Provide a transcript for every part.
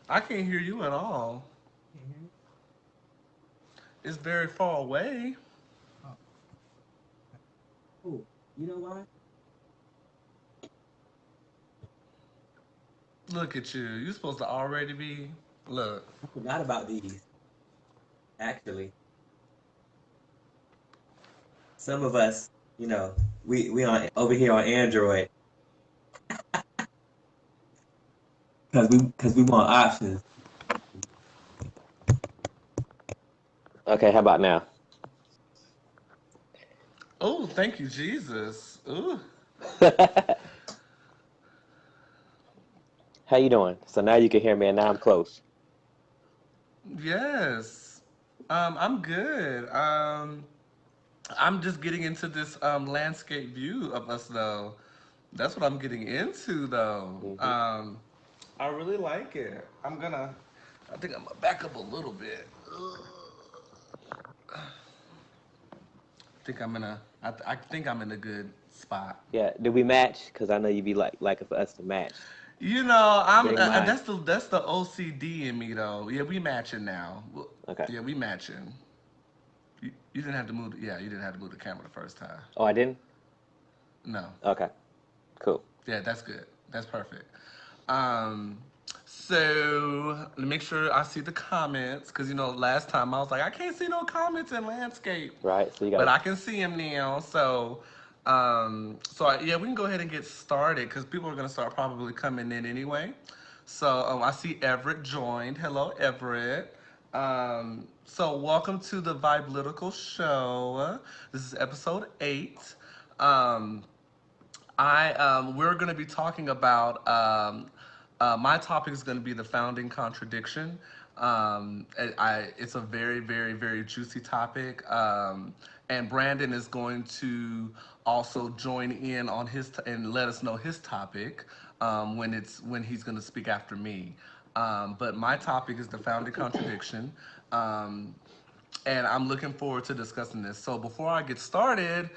I can't hear you at all. Mm-hmm. It's very far away. Oh, oh, you know why? Look at you. You're supposed to already be. Look. I forgot about these. Actually, some of us, we on over here on Android because we want options. Okay, how about now? Oh, thank you, Jesus. Ooh. How you doing? So now you can hear me, and now I'm close. Yes. I'm good. I'm just getting into this landscape view of us though. That's what I'm getting into though. Hmm. I really like it. I think I'm gonna back up a little bit. I think I'm in a good spot. Yeah, do we match? Because I know you'd be like for us to match. You know, I'm Bring mine. that's the OCD in me though. Yeah, we matching now. Okay. Yeah, we matching. You didn't have to move. Yeah, you didn't have to move the camera the first time. Oh, I didn't. No. Okay. Cool. Yeah, that's good. That's perfect. Um, so let me make sure I see the comments because last time I was like I can't see no comments in landscape, Right. So you but gotta. I can see them now. Yeah, we can go ahead and get started because people are gonna start probably coming in anyway. So I see Everett joined. Hello, Everett. So welcome to the Vibe Show. This is episode 8. Um, we're going to be talking about my topic is going to be the founding contradiction. It's a very, very, very juicy topic, and Brandon is going to also join in on and let us know his topic when he's going to speak after me. But my topic is the founding contradiction. Um, and I'm looking forward to discussing this. So before I get started,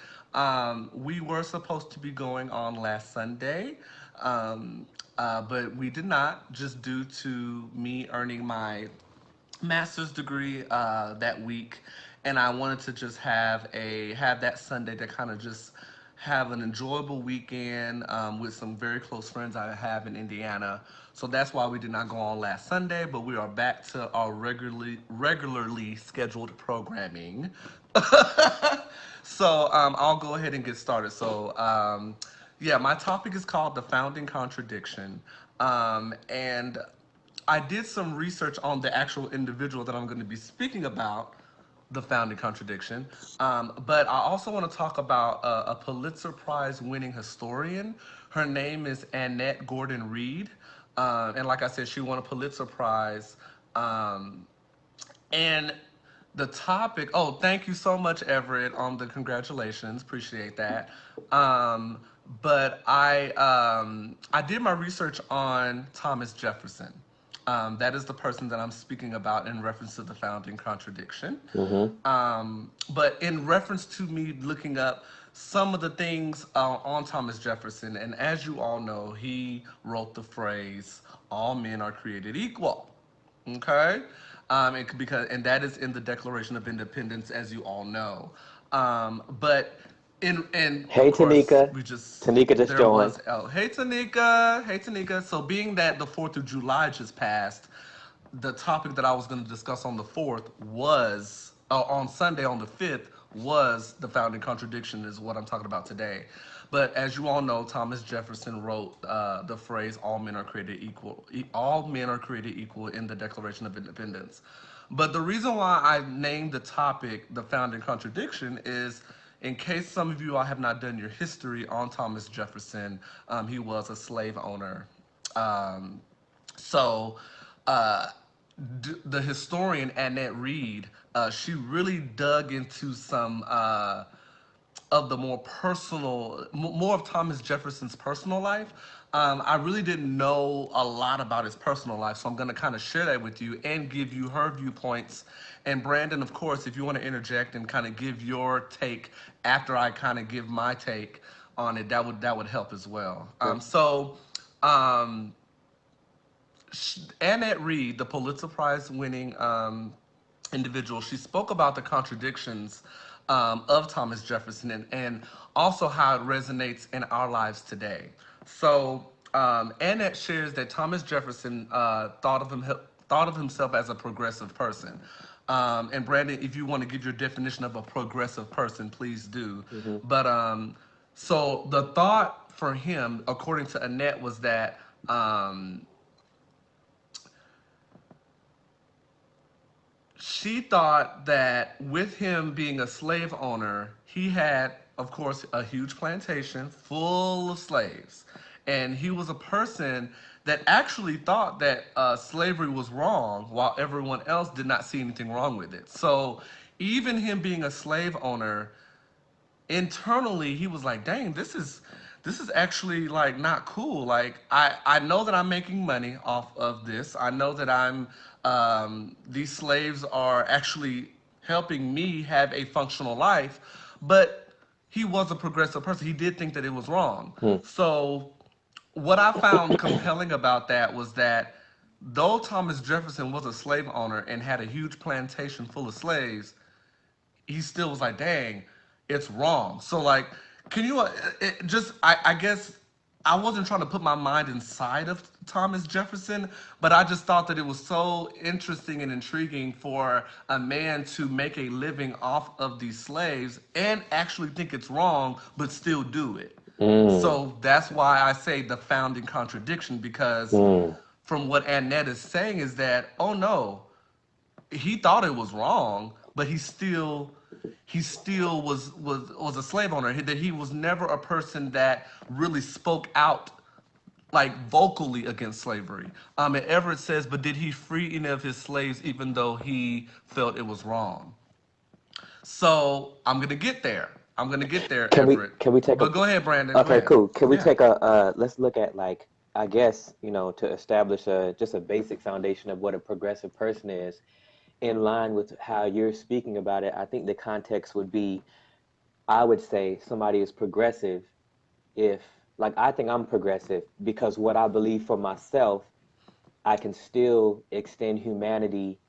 we were supposed to be going on last Sunday, um, but we did not, just due to me earning my master's degree that week, and I wanted to just have that Sunday to kind of just have an enjoyable weekend with some very close friends I have in Indiana. So that's why we did not go on last Sunday, but we are back to our regularly scheduled programming. So I'll go ahead and get started. Yeah, my topic is called the founding contradiction, and I did some research on the actual individual that I'm going to be speaking about, the founding contradiction. But I also want to talk about a Pulitzer Prize winning historian. Her name is Annette Gordon Reed. And like I said, she won a Pulitzer Prize. Um, and the topic, oh, thank you so much, Everett, on the congratulations. Appreciate that. Um, but I did my research on Thomas Jefferson. That is the person that I'm speaking about in reference to the founding contradiction. Mm-hmm. But in reference to me looking up some of the things on Thomas Jefferson, and as you all know, he wrote the phrase, all men are created equal. Okay, and that is in the Declaration of Independence, as you all know. But and Hey, of course Tanika. we just Tanika just there joined. was hey Tanika. So being that the 4th of July just passed, the topic that I was going to discuss on the 4th was on Sunday on the 5th was the founding contradiction is what I'm talking about today. But as you all know, Thomas Jefferson wrote the phrase "all men are created equal." All men are created equal in the Declaration of Independence. But the reason why I named the topic "the founding contradiction" is, in case some of you all have not done your history on Thomas Jefferson, he was a slave owner. Um, so, uh, the historian Annette Reed, she really dug into some of the more of Thomas Jefferson's personal life. I really didn't know a lot about his personal life, so I'm going to kind of share that with you and give you her viewpoints. And Brandon, of course, if you want to interject and kind of give your take after I kind of give my take on it, that would help as well. Sure. Um, Annette Reed, the Pulitzer Prize winning individual, she spoke about the contradictions of Thomas Jefferson, and also how it resonates in our lives today. So Annette shares that Thomas Jefferson thought of himself as a progressive person. And Brandon, if you want to give your definition of a progressive person, please do. Hmm. But so the thought for him, according to Annette, was that she thought that with him being a slave owner, he had, of course, a huge plantation full of slaves. And he was a person that actually thought that slavery was wrong, while everyone else did not see anything wrong with it. So even him being a slave owner, internally he was like, dang, this is actually like not cool. Like I know that I'm making money off of this. I know that I'm these slaves are actually helping me have a functional life, but he was a progressive person. He did think that it was wrong. Hmm. So what I found compelling about that was that though Thomas Jefferson was a slave owner and had a huge plantation full of slaves, he still was like, dang, it's wrong. So like, can you I guess I wasn't trying to put my mind inside of Thomas Jefferson, but I just thought that it was so interesting and intriguing for a man to make a living off of these slaves and actually think it's wrong, but still do it. Mm. So that's why I say the founding contradiction, because Mm. from what Annette is saying is that, oh no, he thought it was wrong, but he still was a slave owner. That he was never a person that really spoke out like vocally against slavery. And Everett says, but did he free any of his slaves even though he felt it was wrong? So I'm gonna get there. I'm gonna get there, Can we Everett. can we take a But go ahead, Brandon. Go Okay, ahead. cool. Can we Yeah. take a let's look at like I guess, to establish a just a basic foundation of what a progressive person is in line with how you're speaking about it. I think the context would be I would say somebody is progressive if like I think I'm progressive because what I believe for myself, I can still extend humanity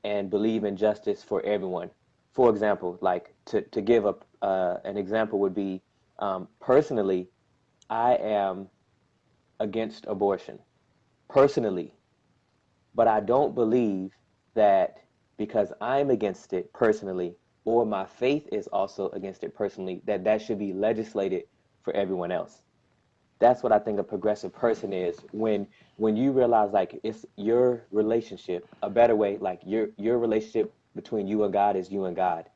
and believe in justice for everyone. For example, like to give up an example would be personally, I am against abortion personally, but I don't believe that because I'm against it personally or my faith is also against it personally that that should be legislated for everyone else. That's what I think a progressive person is when you realize like it's your relationship, a better way, like your relationship between you and God is you and God.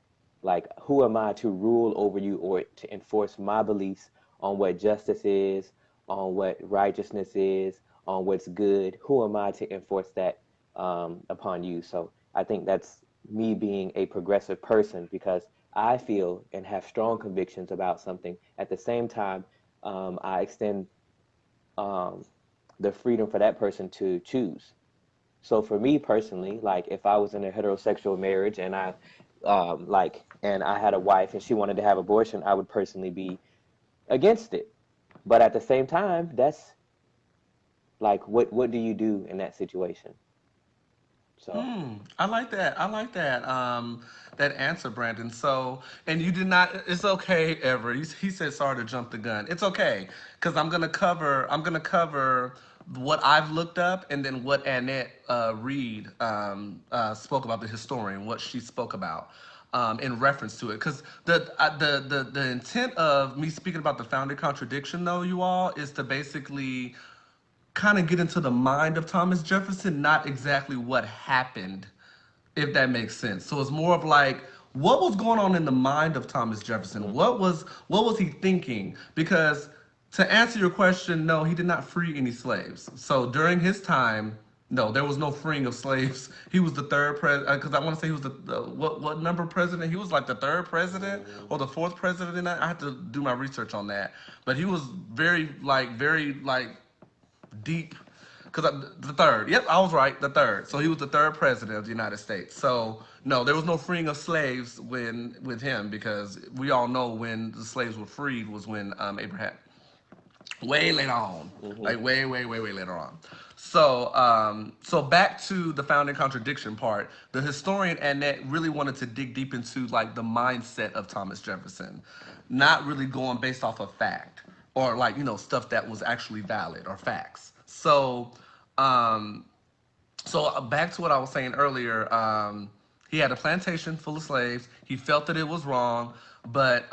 Like who am I to rule over you or to enforce my beliefs on what justice is, on what righteousness is, on what's good? Who am I to enforce that upon you? So I think that's me being a progressive person because I feel and have strong convictions about something. At the same time, I extend um, the freedom for that person to choose. So for me personally, like if I was in a heterosexual marriage and I had a wife and she wanted to have abortion, I would personally be against it. But at the same time, that's like what do you do in that situation? So I like that. I like that. That answer, Brandon. So, and you did not. It's okay, Ever. He said sorry to jump the gun. It's okay because I'm gonna cover. I'm gonna cover what I've looked up and then what Annette Reed spoke about, the historian, what she spoke about. In reference to it, because the intent of me speaking about the founding contradiction, though, you all, is to basically kind of get into the mind of Thomas Jefferson, not exactly what happened, if that makes sense. So it's more of like what was going on in the mind of Thomas Jefferson? mhm. What was he thinking? Because to answer your question, no, he did not free any slaves. So during his time, no, there was no freeing of slaves. He was the third president, because I want to say he was the what number president? He was like the third president or the fourth president. I had to do my research on that, but he was very deep, because the third. Yep, I was right. The third. So he was the third president of the United States. So no, there was no freeing of slaves when with him, because we all know when the slaves were freed was when Abraham, way later on, Mhm. like way later on. So back to the founding contradiction part. The historian Annette really wanted to dig deep into like the mindset of Thomas Jefferson, not really going based off of fact or like stuff that was actually valid or facts. Um, back to what I was saying earlier. He had a plantation full of slaves. He felt that it was wrong, but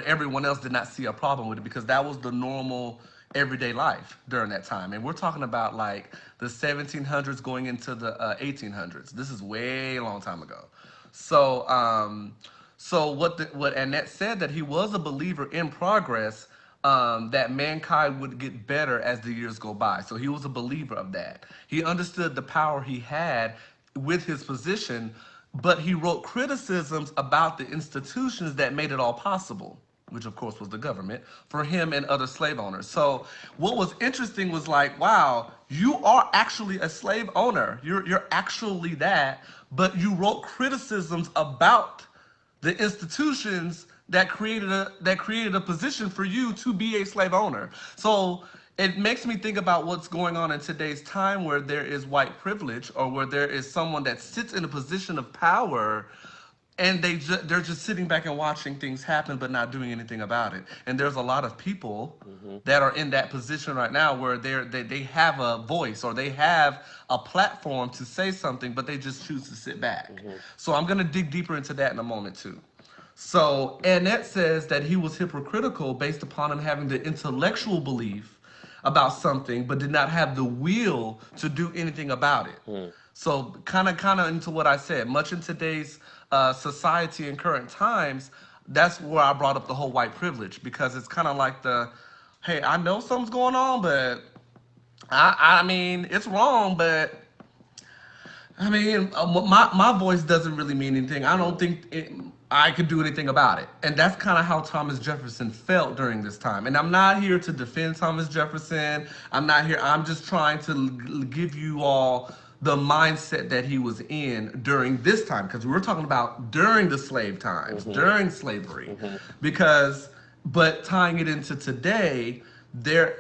everyone else did not see a problem with it because that was the normal everyday life during that time. And we're talking about like the 1700s going into the 1800s. This is way a long time ago. So what Annette said, that he was a believer in progress, that mankind would get better as the years go by. So he was a believer of that. He understood the power he had with his position, but he wrote criticisms about the institutions that made it all possible, which of course was the government, for him and other slave owners. So what was interesting was like, wow, you are actually a slave owner. You're actually that, but you wrote criticisms about the institutions that created a position for you to be a slave owner. So it makes me think about what's going on in today's time, where there is white privilege, or where there is someone that sits in a position of power, and they're just sitting back and watching things happen but not doing anything about it. And there's a lot of people Hmm. that are in that position right now where they have a voice, or they have a platform to say something, but they just choose to sit back. Hmm. So I'm going to dig deeper into that in a moment too. So Annette says that he was hypocritical based upon him having the intellectual belief about something, but did not have the will to do anything about it. Hmm. So kind of into what I said, much in today's society and current times, that's where I brought up the whole white privilege, because it's kind of like hey, I know something's going on, but I mean, it's wrong, but I mean, my voice doesn't really mean anything. I don't think I could do anything about it. And that's kind of how Thomas Jefferson felt during this time. And I'm not here to defend Thomas Jefferson. I'm just trying to give you all the mindset that he was in during this time. Because we're talking about during the slave times, Hmm. during slavery. Hmm. Because, but tying it into today, there,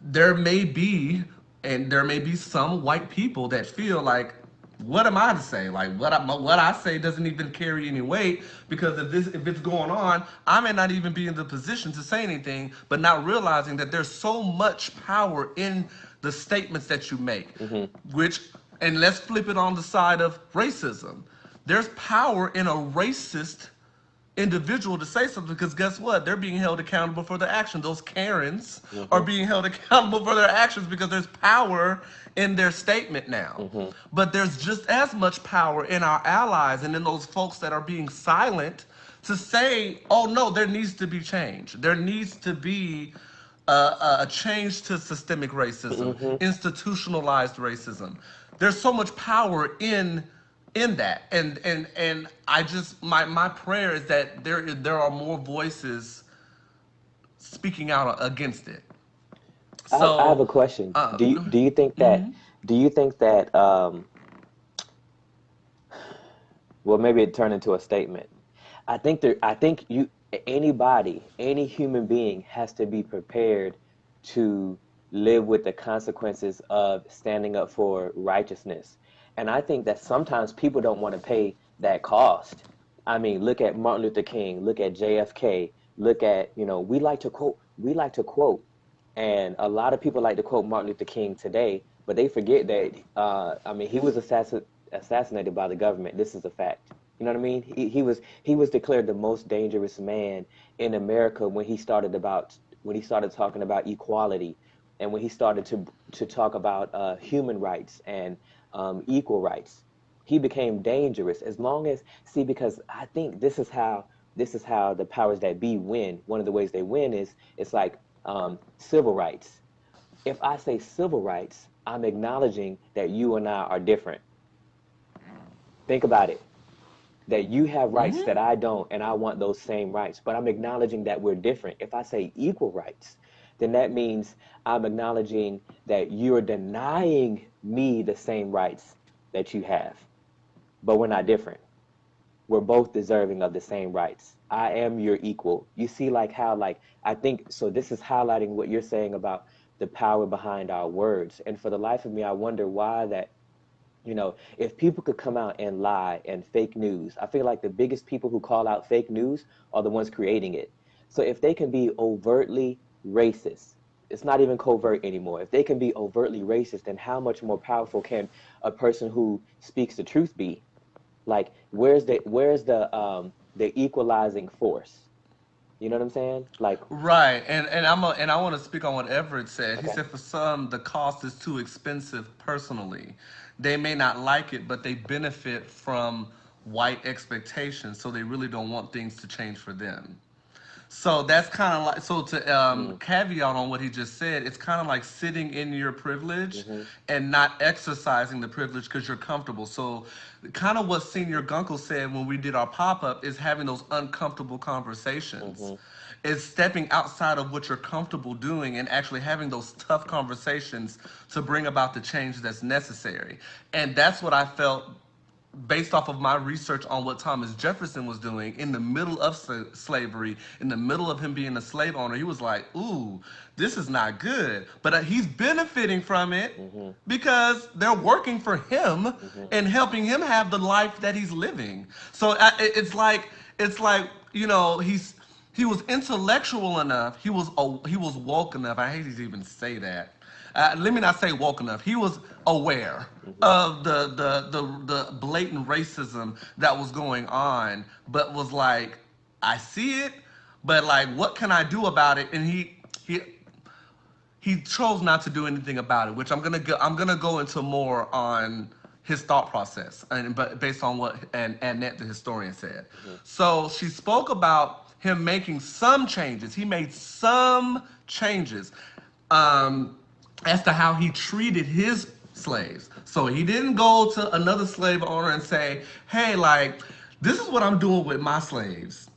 there may be, and there may be some white people that feel like, what am I to say? Like what I say doesn't even carry any weight, because if it's going on, I may not even be in the position to say anything, but not realizing that there's so much power in the statements that you make, Hmm. which, and let's flip it on the side of racism. There's power in a racist individual to say something, because guess what? They're being held accountable for their actions. Those Karens are Hmm. being held accountable for their actions because there's power in their statement now. Hmm. But there's just as much power in our allies and in those folks that are being silent to say, oh no, there needs to be change. There needs to be a change to systemic racism, Hmm. institutionalized racism. There's so much power in that, and I just, my prayer is that there are more voices speaking out against it. I have a So, question. uh, Do you think that do you think that well, maybe it turned into a statement. I think any human being has to be prepared to live with the consequences of standing up for righteousness. And I think that sometimes people don't want to pay that cost. I mean, look at Martin Luther King, look at JFK, look at, we like to quote, and a lot of people like to quote Martin Luther King today, but they forget that, I mean, he was assassinated by the government. This is a fact. You know what I mean? He was declared the most dangerous man in America when he started talking about equality, and when he started to talk about human rights and equal rights. He became dangerous as long as, see, because I think this is how the powers that be win. One of the ways they win is it's like civil rights. If I say civil rights, I'm acknowledging that you and I are different. Think about it, that you have rights that I don't, and I want those same rights. But I'm acknowledging that we're different. If I say equal rights, then that means I'm acknowledging that you're denying me the same rights that you have, but we're not different. We're both deserving of the same rights. I am your equal. You see, like how, like, I think so. This is highlighting what you're saying about the power behind our words. And for the life of me, I wonder why that, if people could come out and lie and fake news, I feel like the biggest people who call out fake news are the ones creating it. So if they can be overtly racist, it's not even covert anymore. If they can be overtly racist, then how much more powerful can a person who speaks the truth be? Like, where's the equalizing force? You know what I'm saying? Like, Right, and I want to speak on what Everett said. He okay. said for some the cost is too expensive personally. They may not like it, but they benefit from white expectations, so they really don't want things to change for them. So that's kind of like, so to Mm, caveat on what he just said, it's kind of like sitting in your privilege mm-hmm, and not exercising the privilege because you're comfortable. So kind of what Senior mm-hmm, Gunkel said when we did our pop-up is having those uncomfortable conversations. mm-hmm, Is stepping outside of what you're comfortable doing and actually having those tough conversations to bring about the change that's necessary. And that's what I felt based off of my research on what Thomas Jefferson was doing in the middle of slavery, in the middle of him being a slave owner. He was like, ooh, this is not good. But he's benefiting from it mm-hmm, because they're working for him mm-hmm, and helping him have the life that he's living. So it's like, he was intellectual enough. He was woke enough. I hate to even say that. Let me not say woke enough. He was aware mm-hmm, of the blatant racism that was going on, but was like, I see it, but like, what can I do about it? And he chose not to do anything about it, which I'm gonna go into more on his thought process, and but based on what and Annette the historian said. mm-hmm, So she spoke about him making some changes. He made some changes um, as to how he treated his slaves. So he didn't go to another slave owner and say, "Hey, like this is what I'm doing with my slaves."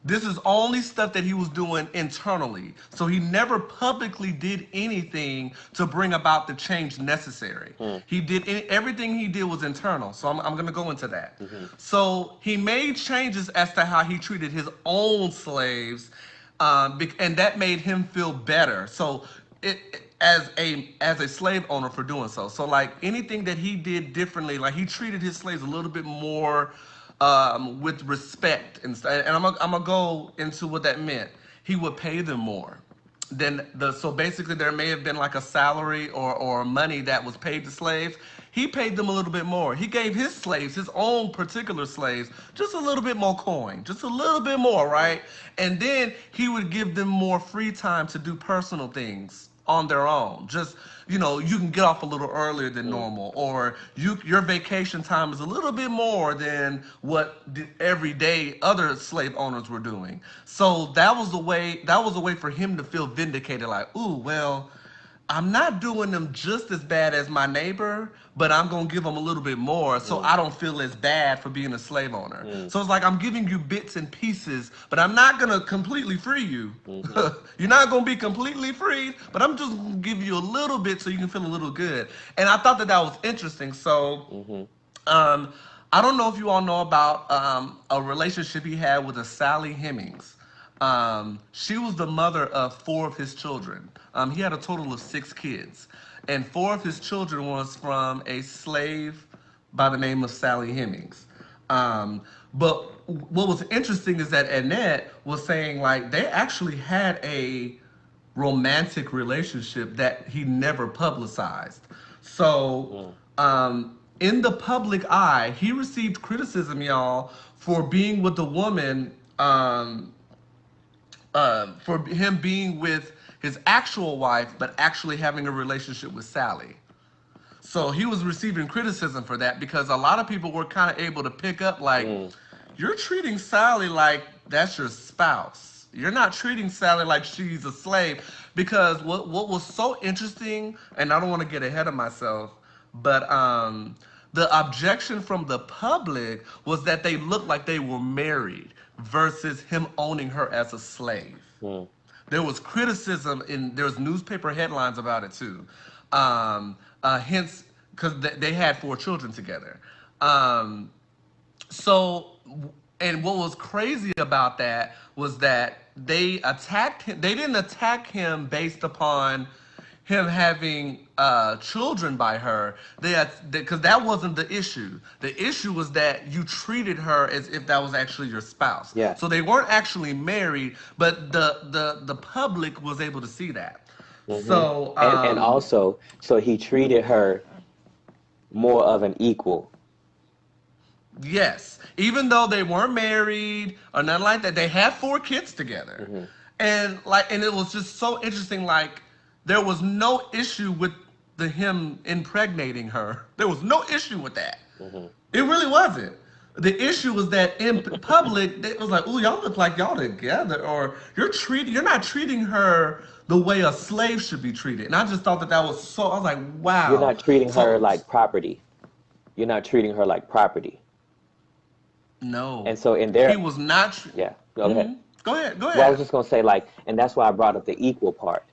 This is only stuff that he was doing internally. So he never publicly did anything to bring about the change necessary. mm, Everything he did was internal. So I'm going to go into that. mm-hmm, So he made changes as to how he treated his own slaves, and that made him feel better. So as a slave owner for doing so. So like anything that he did differently, like he treated his slaves a little bit more with respect and I'm gonna go into what that meant. He would pay them more. So basically there may have been like a salary or money that was paid to slaves. He paid them a little bit more. He gave his slaves, his own particular slaves, just a little bit more coin, just a little bit more, right? And then he would give them more free time to do personal things on their own. Just you can get off a little earlier than mm, normal, or your vacation time is a little bit more than what the everyday other slave owners were doing. So that was a way. That was a way for him to feel vindicated. Like, ooh, well, I'm not doing them just as bad as my neighbor, but I'm gonna give them a little bit more so mm, I don't feel as bad for being a slave owner. mm, So it's like I'm giving you bits and pieces, but I'm not gonna completely free you. mm-hmm, You're not gonna be completely freed, but I'm just gonna give you a little bit so you can feel a little good. And I thought that that was interesting. So mm-hmm, um, I don't know if you all know about a relationship he had with a Sally Hemings. She was the mother of four of his children. He had a total of six kids, and four of his children was from a slave by the name of Sally Hemings. But what was interesting is that Annette was saying like they actually had a romantic relationship that he never publicized. So, mm, in the public eye, he received criticism, y'all, for being with a woman, for him being with his actual wife, but actually having a relationship with Sally. So he was receiving criticism for that because a lot of people were kind of able to pick up like, mm, you're treating Sally like that's your spouse. You're not treating Sally like she's a slave. Because what was so interesting, and I don't want to get ahead of myself, but the objection from the public was that they looked like they were married versus him owning her as a slave. mm, There was criticism and there was newspaper headlines about it too. Hence, because they had four children together. Um, so And what was crazy about that was that they attacked him. They didn't attack him based upon him having children by her. They because that wasn't the issue. The issue was that you treated her as if that was actually your spouse. Yeah. So they weren't actually married, but the public was able to see that. Hmm. So And also, so he treated her more of an equal. yes, even though they weren't married or nothing like that, they had 4 kids together, Hmm. and it was just so interesting. Like there was no issue with the him impregnating her. There was no issue with that. Hmm. It really wasn't. The issue was that in public, it was like, "Ooh, y'all look like y'all together," or you're not treating her the way a slave should be treated. And I just thought that that was so. I was like, You're "Wow." not treating her So like property. You're not treating her like property. no, And so in he their, was not. yeah, go ahead. Go ahead. Go Well, I was ahead. just gonna say like, and that's why I brought up the equal part,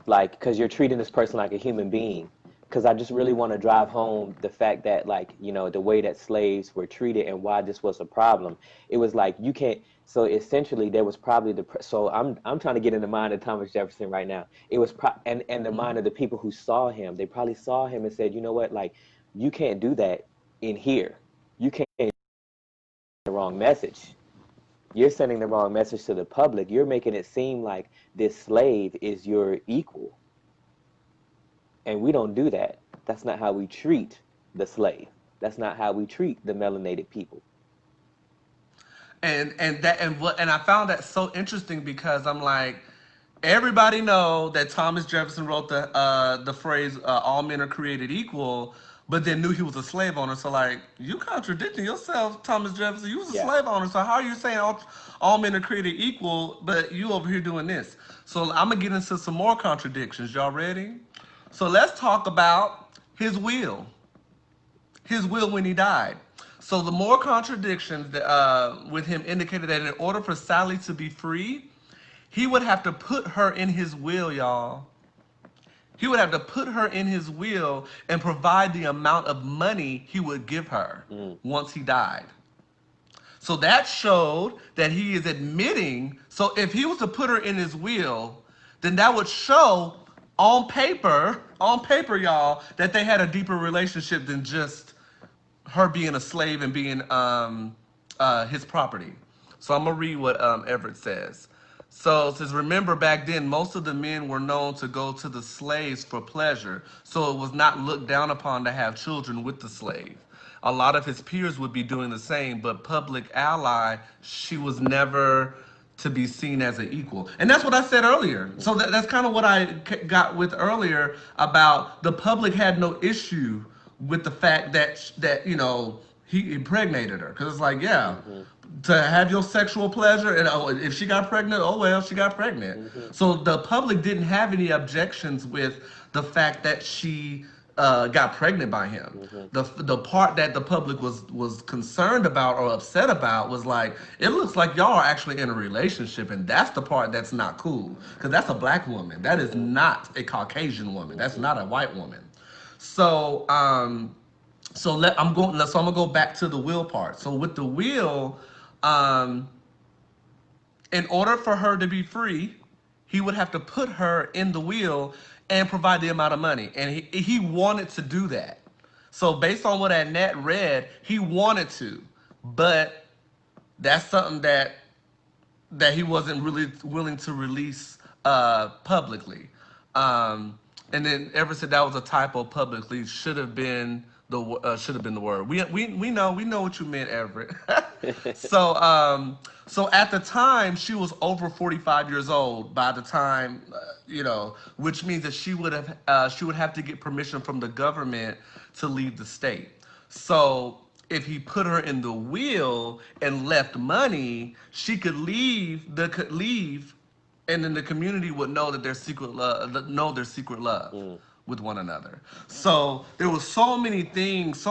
like, because you're treating this person like a human being. Because I just really want to drive home the fact that, like, the way that slaves were treated and why this was a problem. It was like you can't. So essentially, there was probably So I'm trying to get in the mind of Thomas Jefferson right now. It was and the mind of the people who saw him. They probably saw him and said, you know what, like, you can't do that in here. You can't send the wrong message. You're sending the wrong message to the public. You're making it seem like this slave is your equal. And we don't do that. That's not how we treat the slave. That's not how we treat the melanated people. And I found that so interesting because I'm like, everybody know that Thomas Jefferson wrote the phrase "all men are created equal," but then knew he was a slave owner. So like, you contradicting yourself, Thomas Jefferson. You was a Yeah. slave owner. So how are you saying all men are created equal, but you over here doing this? So I'm gonna get into some more contradictions. Y'all ready? So let's talk about his will. His will when he died. So the more contradictions that, with him indicated that in order for Sally to be free, he would have to put her in his will, y'all. He would have to put her in his will and provide the amount of money he would give her Mm. once he died. So that showed that he is admitting. So if he was to put her in his will, then that would show on paper, y'all, that they had a deeper relationship than just her being a slave and being his property. So I'm gonna read what Everett says. So it says, remember back then, most of the men were known to go to the slaves for pleasure, so it was not looked down upon to have children with the slave. A lot of his peers would be doing the same, but public ally, she was never to be seen as an equal. And that's what I said earlier. So that's kind of what I got with earlier about the public had no issue with the fact that he impregnated her, because it's like, yeah, Hmm. to have your sexual pleasure, and oh, if she got pregnant, oh well, she got pregnant. Hmm. So the public didn't have any objections with the fact that she got pregnant by him. Hmm. The part that the public was concerned about or upset about was like, it looks like y'all are actually in a relationship, and that's the part that's not cool, because that's a black woman. That is Hmm. not a Caucasian woman. That's Hmm. not a white woman. So I'm gonna go back to the will part. So with the will, um, in order for her to be free, he would have to put her in the will and provide the amount of money, and he wanted to do that. So based on what Annette read, he wanted to, but that's something that he wasn't really willing to release publicly. And then Everett said that was a typo publicly. Should have been the word. We know what you meant, Everett. so so at the time she was over 45 years old. By the time which means that she would have to get permission from the government to leave the state. So if he put her in the will and left money, she could leave, and then the community would know that their secret love Mm. with one another. So there was so many things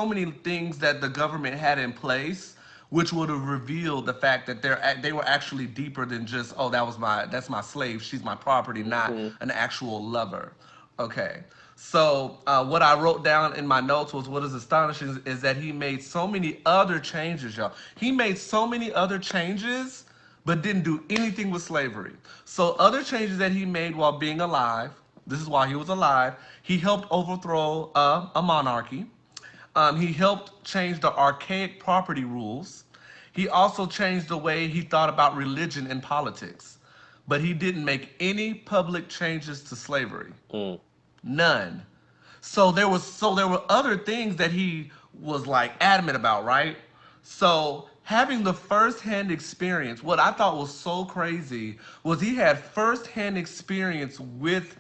that the government had in place, which would have revealed the fact that they were actually deeper than just, oh, that's my slave, she's my property, not Hmm. an actual lover. Okay. So what I wrote down in my notes was what is astonishing is that he made so many other changes, y'all. He made so many other changes, but didn't do anything with slavery. So other changes that he made while being alive. This is why he was alive. He helped overthrow a monarchy. He helped change the archaic property rules. He also changed the way he thought about religion and politics. But he didn't make any public changes to slavery. Mm. None. So there were other things that he was like adamant about, right? So having the first-hand experience, what I thought was so crazy was he had first-hand experience with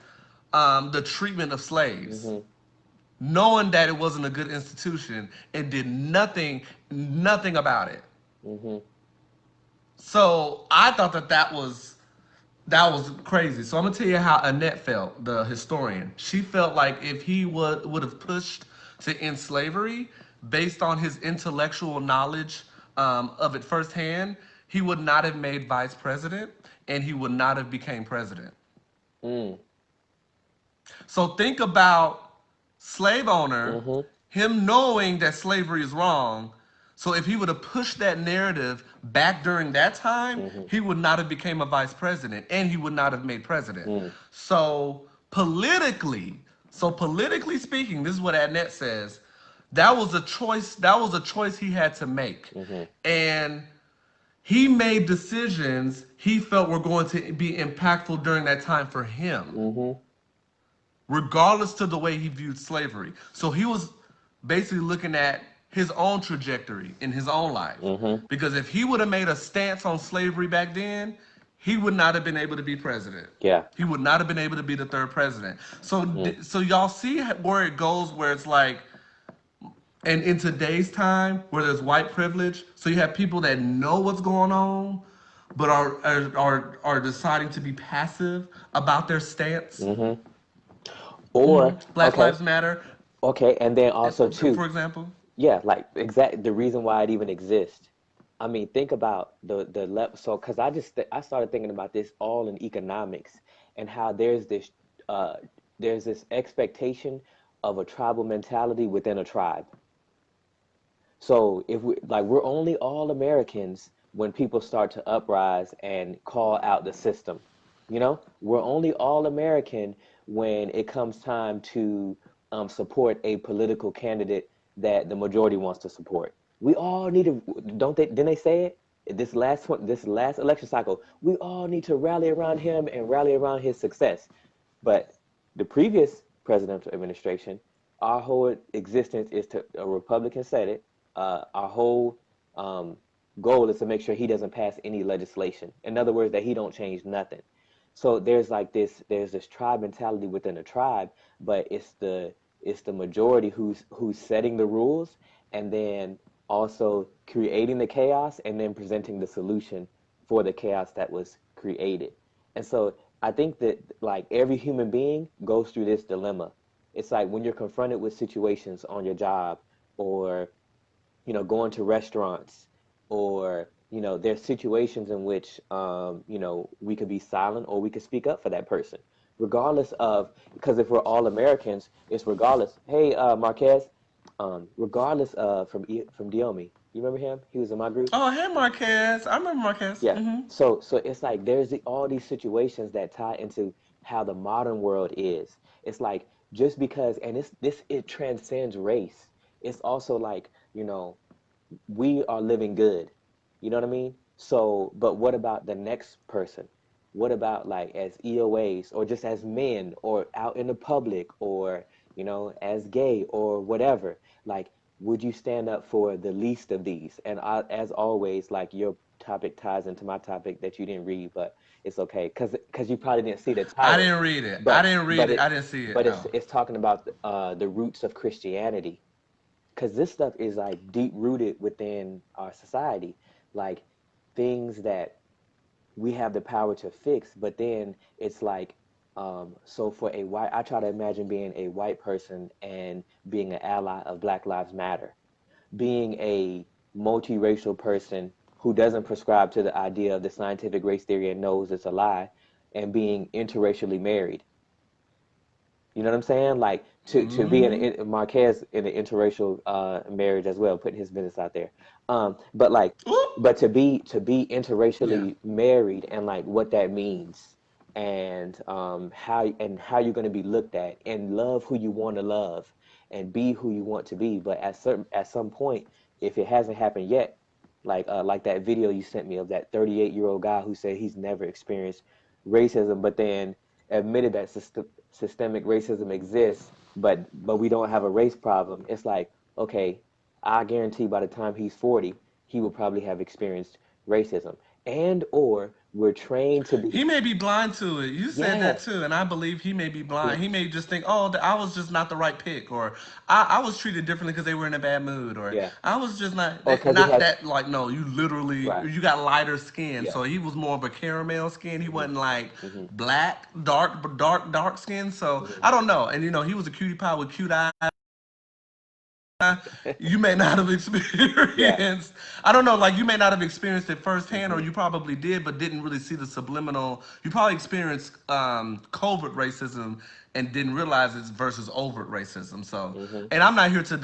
the treatment of slaves, Mm-hmm. knowing that it wasn't a good institution and did nothing about it. Mm-hmm. So I thought that was crazy. So I'm gonna tell you how Annette felt, the historian. She felt like if he would have pushed to end slavery based on his intellectual knowledge of it firsthand, he would not have made vice president and he would not have became president. Mm. So think about slave owner, Mm-hmm. him knowing that slavery is wrong. So if he would have pushed that narrative back during that time, Mm-hmm. he would not have became a vice president and he would not have made president. Mm. So politically speaking, this is what Annette says. That was a choice he had to make. Mm-hmm. And he made decisions he felt were going to be impactful during that time for him, Mm-hmm. regardless to the way he viewed slavery. So he was basically looking at his own trajectory in his own life. Mm-hmm. Because if he would have made a stance on slavery back then, he would not have been able to be president. Yeah. He would not have been able to be the third president. So, Mm. so y'all see where it goes, where it's like, and in today's time, where there's white privilege, so you have people that know what's going on, but are deciding to be passive about their stance. Mm-hmm. Or Black okay, Lives Matter, okay, and then also too, for example. yeah, like exact the reason why it even exists. I mean, think about so because I started thinking about this all in economics and how uh there's this expectation of a tribal mentality within a tribe. So if we like we're only all Americans when people start to uprise and call out the system. You know, we're only all American when it comes time to support a political candidate that the majority wants to support. We all need to, don't they? Didn't they say it? This last election cycle, we all need to rally around him and rally around his success. But the previous presidential administration, our whole existence is to a Republican said it. Our whole um, goal is to make sure he doesn't pass any legislation. In other words, that he don't change nothing. So there's this tribe mentality within a tribe, but it's the majority who's setting the rules and then also creating the chaos and then presenting the solution for the chaos that was created. And so I think that like every human being goes through this dilemma. It's like when you're confronted with situations on your job or going to restaurants or, there's situations in which, we could be silent or we could speak up for that person, regardless of, because if we're all Americans, it's regardless. Hey, Marquez, regardless of from Diomi, you remember him? He was in my group. Oh, hey, Marquez. I remember Marquez. Yeah. So it's like there's all these situations that tie into how the modern world is. It's like just because, and it transcends race. It's also like, we are living good. You know what I mean? So, but what about the next person? What about like as EOAs or just as men or out in the public or, as gay or whatever? Like, would you stand up for the least of these? And as always, like your topic ties into my topic that you didn't read, but it's okay because you probably didn't see the I title. didn't read it. I But didn't read but it. it I didn't see it. but No. it's talking about the roots of Christianity because this stuff is like deep rooted within our society, like things that we have the power to fix. But then it's like, so for a white, I try to imagine being a white person and being an ally of Black Lives Matter, being a multiracial person who doesn't prescribe to the idea of the scientific race theory and knows it's a lie, and being interracially married. You know what I'm saying? Like to be Mm-hmm. in Marquez in an interracial marriage as well, putting his business out there. But like, Ooh. but to be Yeah. interracially married and like what that means and how you're going to be looked at and love who you want to love and be who you want to be. But at some point, if it hasn't happened yet, like that video you sent me of that 38-year-old guy who said he's never experienced racism, but then admitted that systemic racism exists, but we don't have a race problem. It's like, okay, I guarantee by the time he's 40, he will probably have experienced racism, and or we're trained to be. He may be blind to it. You said that Yes, too, and I believe he may be blind. yes, He may just think, "Oh, I was just not the right pick," or "I was treated differently because they were in a bad mood," or yeah, "I was just not or because he not has. that." Like, no, you literally Right, you got lighter skin, yeah, so he was more of a caramel skin. He hmm, wasn't like hmm, black, dark skin. So hmm, I don't know. And he was a cutie pie with cute eyes. You may not have yeah, experienced. I don't know, like you may not have experienced it firsthand, or hmm, you probably did, but didn't really see the subliminal. You probably experienced covert racism and didn't realize it's versus overt racism. So, hmm, and I'm not here to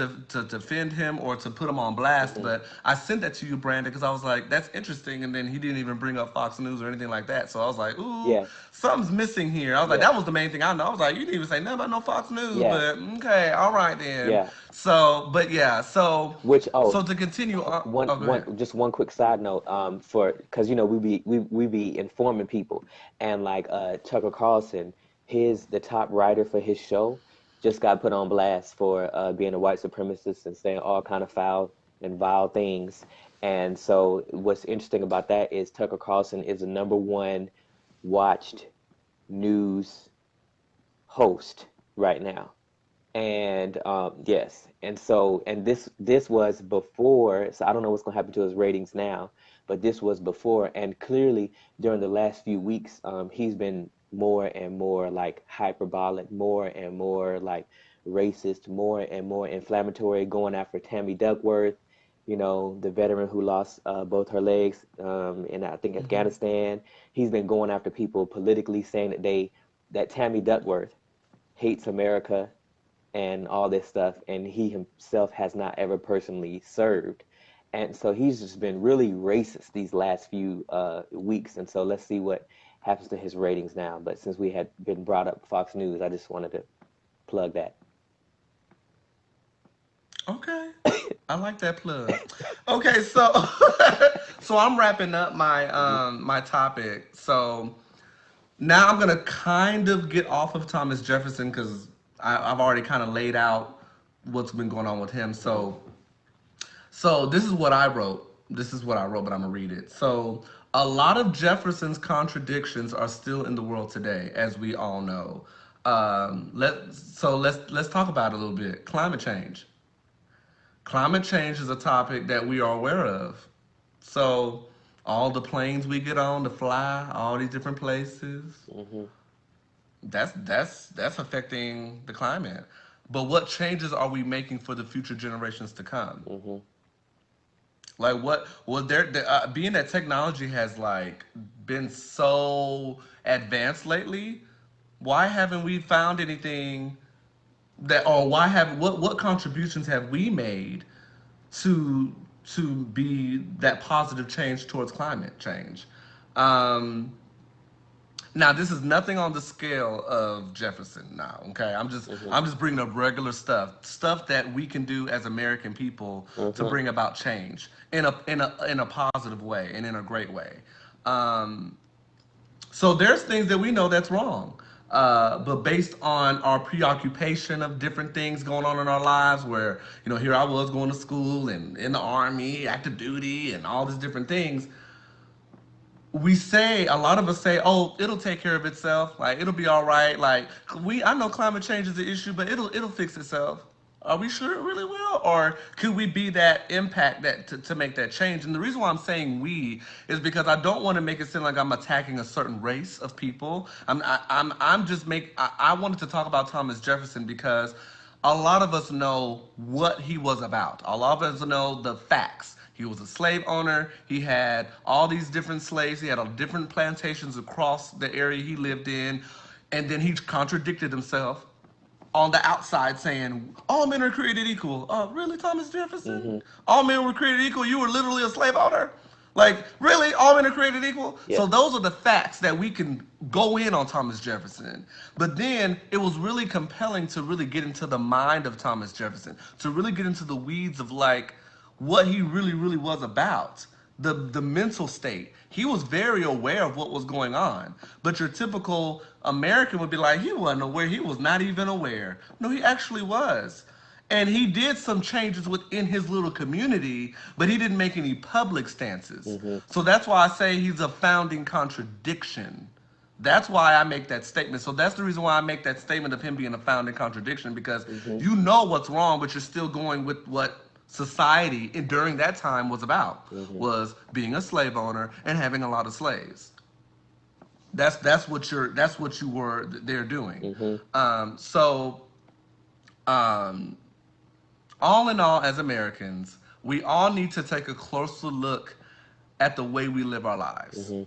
defend him or to put him on blast, hmm, but I sent that to you, Brandon, because I was like, that's interesting, and then he didn't even bring up Fox News or anything like that. So I was like, ooh, yeah, something's missing here. I was like, yeah, that was the main thing I know. I was like, you didn't even say nothing about no Fox News, yeah, but okay, all right then. yeah. So, but yeah, Which so to continue on, oh, go ahead. just one quick side note, for because we be informing people, and like Tucker Carlson, the top writer for his show, just got put on blast for being a white supremacist and saying all kind of foul and vile things. And so what's interesting about that is Tucker Carlson is the number one watched news host right now. And yes, and so this was before, so I don't know what's gonna happen to his ratings now, but this was before, and clearly during the last few weeks, he's been more and more like hyperbolic, more and more like racist, more and more inflammatory, going after Tammy Duckworth, the veteran who lost both her legs in I think Hmm. Afghanistan. He's been going after people politically, saying that Tammy Duckworth hates America and all this stuff, and he himself has not ever personally served. And so he's just been really racist these last few weeks. And so let's see what happens to his ratings now. But since we had been brought up Fox News, I just wanted to plug that. Okay, I like that plug. Okay, so so I'm wrapping up my Hmm. my topic. So now I'm gonna kind of get off of Thomas Jefferson because I've already kind of laid out what's been going on with him. Hmm. So this is what I wrote. This is what I wrote, but I'm gonna read it. So a lot of Jefferson's contradictions are still in the world today, as we all know. Let's talk about it a little bit. Climate change. Climate change is a topic that we are aware of. So all the planes we get on to fly, all these different places, Hmm. that's affecting the climate. But what changes are we making for the future generations to come? Hmm. Like what? Well, being that technology has like been so advanced lately, why haven't we found anything that, or why have what contributions have we made to be that positive change towards climate change? Um, Now, this is nothing on the scale of Jefferson. Now, okay, Hmm. I'm just bringing up regular stuff that we can do as American people to Hmm. bring about change in a positive way and in a great way. Um, so there's things that we know that's wrong. But based on our preoccupation of different things going on in our lives, where here I was going to school and in the army, active duty, and all these different things, a lot of us say, oh, it'll take care of itself, like it'll be all right. Like I know climate change is an issue, but it'll fix itself. Are we sure it really will, or could we be that impact that to make that change? And the reason why I'm saying we is because I don't want to make it seem like I'm attacking a certain race of people. I'm just I wanted to talk about Thomas Jefferson because a lot of us know what he was about. A lot of us know the facts. He was a slave owner. He had all these different slaves. He had different plantations across the area he lived in. And then he contradicted himself. on the outside saying all men are created equal. Oh, really, Thomas Jefferson? Mm-hmm. All men were created equal. You were literally a slave owner. Like, really? All men are created equal? So Yep. those are the facts that we can go in on Thomas Jefferson. But then it was really compelling to really get into the mind of Thomas Jefferson, to really get into the weeds of like what he really, really was about. The mental state. He was very aware of what was going on. But your typical American would be like, he wasn't aware. He was not even aware. No, he actually was. And he did some changes within his little community, but he didn't make any public stances. Mm-hmm. So that's why I say he's a founding contradiction. That's why I make that statement. So that's the reason why I make that statement of him being a founding contradiction, because Mm-hmm. you know what's wrong, but you're still going with what society during that time was about, Mm-hmm. was being a slave owner and having a lot of slaves. That's what you were there doing. Mm-hmm. So um, all in all, as Americans, we all need to take a closer look at the way we live our lives. Mm-hmm.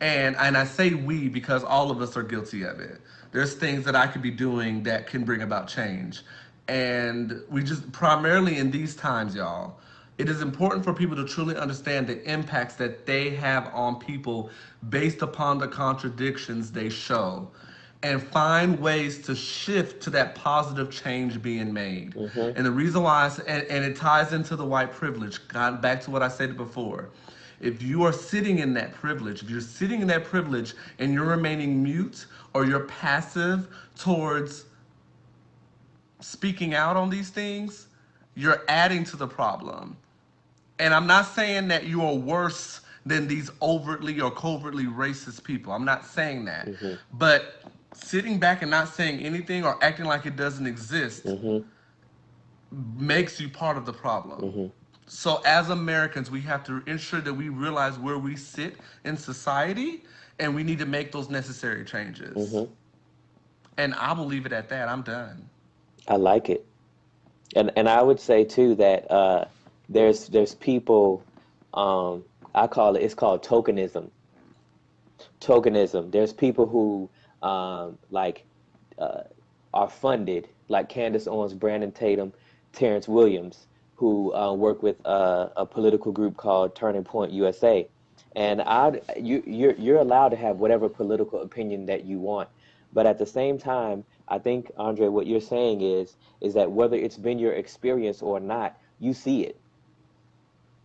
And I say we because all of us are guilty of it. There's things that I could be doing that can bring about change. And we just primarily in these times, y'all, it is important for people to truly understand the impacts that they have on people based upon the contradictions they show, and find ways to shift to that positive change being made. Mm-hmm. And the reason why, and it ties into the white privilege, got back to what I said before. If you are sitting in that privilege, if you're sitting in that privilege and you're remaining mute or you're passive towards speaking out on these things, you're adding to the problem. And I'm not saying that you are worse than these overtly or covertly racist people. I'm not saying that. Mm-hmm. But sitting back and not saying anything or acting like it doesn't exist Mm-hmm. makes you part of the problem. Mm-hmm. So as Americans, we have to ensure that we realize where we sit in society, and we need to make those necessary changes. Mm-hmm. And I will leave it at that. I'm done. I like it. And I would say too that there's people, I call it, it's called tokenism. Tokenism. There's people who like uh, are funded, like Candace Owens, Brandon Tatum, Terrence Williams, who work with a political group called Turning Point USA. And you're allowed to have whatever political opinion that you want, but at the same time, I think, Andre, what you're saying is that whether it's been your experience or not, you see it.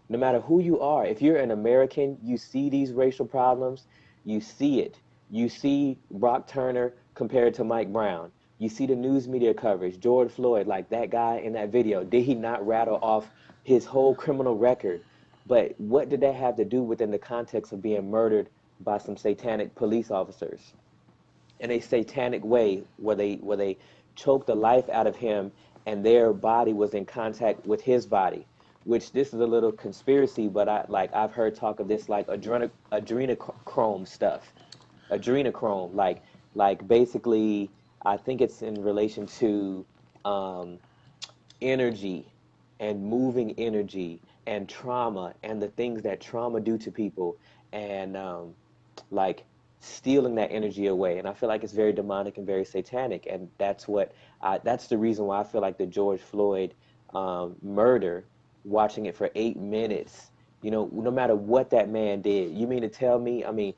No matter who you are, if you're an American, you see these racial problems, you see it. You see Brock Turner compared to Mike Brown. You see the news media coverage, George Floyd, like that guy in that video. Did he not rattle off his whole criminal record? But what did that have to do within the context of being murdered by some satanic police officers in a satanic way, where they choked the life out of him and their body was in contact with his body? Which, this is a little conspiracy, but I've heard talk of this like adrenochrome stuff. Adrenochrome, like basically, I think it's in relation to um, energy and moving energy and trauma and the things that trauma do to people, and like stealing that energy away. And I feel like it's very demonic and very satanic. And that's the reason why I feel like the George Floyd murder, watching it for 8 minutes, no matter what that man did, you mean to tell me, I mean,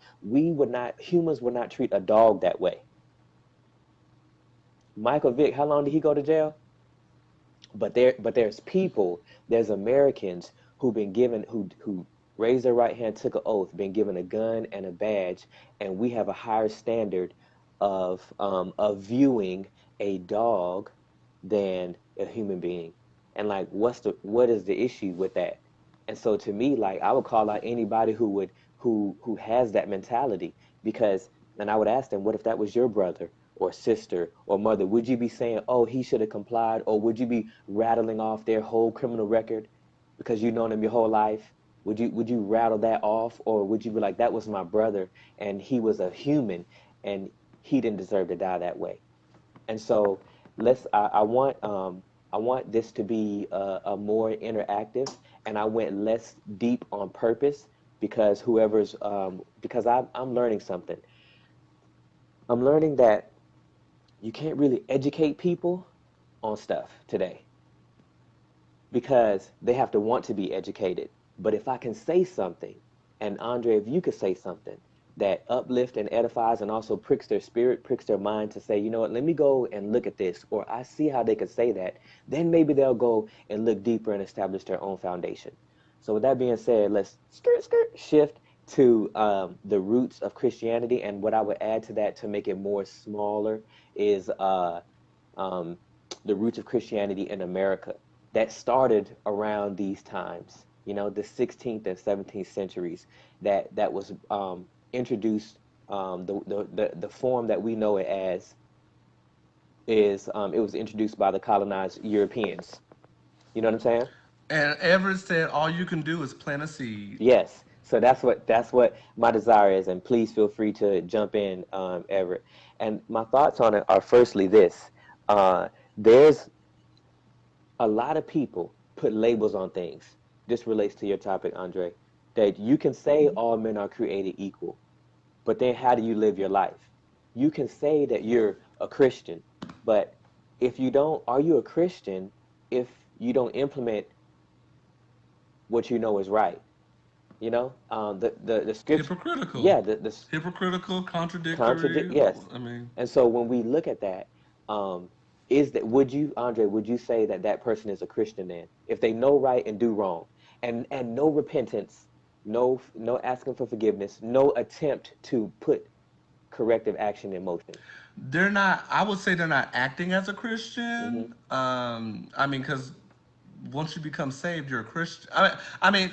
humans would not treat a dog that way. Michael Vick, how long did he go to jail? There's Americans who've been given, who raised their right hand, took an oath, been given a gun and a badge, and we have a higher standard of viewing a dog than a human being. And like, what is the issue with that? And so to me, like, I would call out anybody who has that mentality, because, and I would ask them, what if that was your brother or sister or mother? Would you be saying, oh, he should have complied? Or would you be rattling off their whole criminal record because you've known them your whole life? Would you rattle that off? Or would you be like, that was my brother and he was a human and he didn't deserve to die that way? And so I want this to be a more interactive, and I went less deep on purpose, because because I'm learning something. I'm learning that you can't really educate people on stuff today because they have to want to be educated. But if I can say something, and Andre, if you could say something that uplifts and edifies and also pricks their spirit, pricks their mind to say, you know what, let me go and look at this, or I see how they could say that, then maybe they'll go and look deeper and establish their own foundation. So with that being said, let's shift to the roots of Christianity. And what I would add to that to make it more smaller is um, the roots of Christianity in America that started around these times, you know, the 16th and 17th centuries, that was introduced. The form that we know it as is it was introduced by the colonized Europeans. You know what I'm saying? And Everett said, all you can do is plant a seed. Yes. So that's what my desire is, and please feel free to jump in, Everett. And my thoughts on it are firstly this: there's a lot of people put labels on things. This relates to your topic, Andre, that you can say all men are created equal, but then how do you live your life? You can say that you're a Christian, but if you don't, are you a Christian if you don't implement what you know is right? You know, the scripture, Hypocritical. yeah, the Hypocritical, contradict, contradictory. yes. I mean, And so when we look at that, um, is that would you, Andre, would you say that that person is a Christian then, if they know right and do wrong, and no repentance, no asking for forgiveness, no attempt to put corrective action in motion? they're not, I would say they're not acting as a Hmm. Christian. I mean, because once you become saved, you're a Christian. I mean,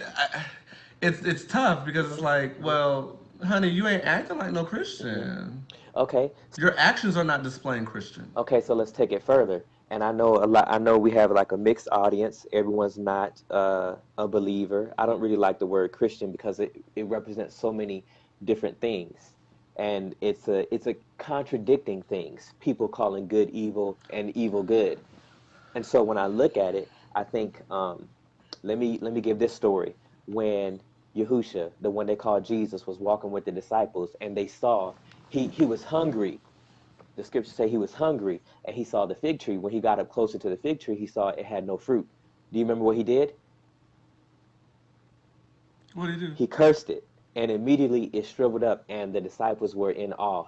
it's tough because it's like, Hmm. well, honey, you ain't acting like no Hmm. Christian. Okay, Your actions are not displaying Christian. okay, so let's take it further. And I know a lot. I know we have like a mixed audience. Everyone's not a believer. I don't really like the word Christian because it represents so many different things, and it's a contradicting things. People calling good evil and evil good. And so when I look at it, I think let me give this story. When Yahusha, the one they called Jesus, was walking with the disciples, and they saw he was hungry. The scriptures say he was hungry and he saw the fig tree. When he got up closer to the fig tree, he saw it had no fruit. Do you remember what he did? What do you do? He cursed it, and immediately it shriveled up, and the disciples were in awe.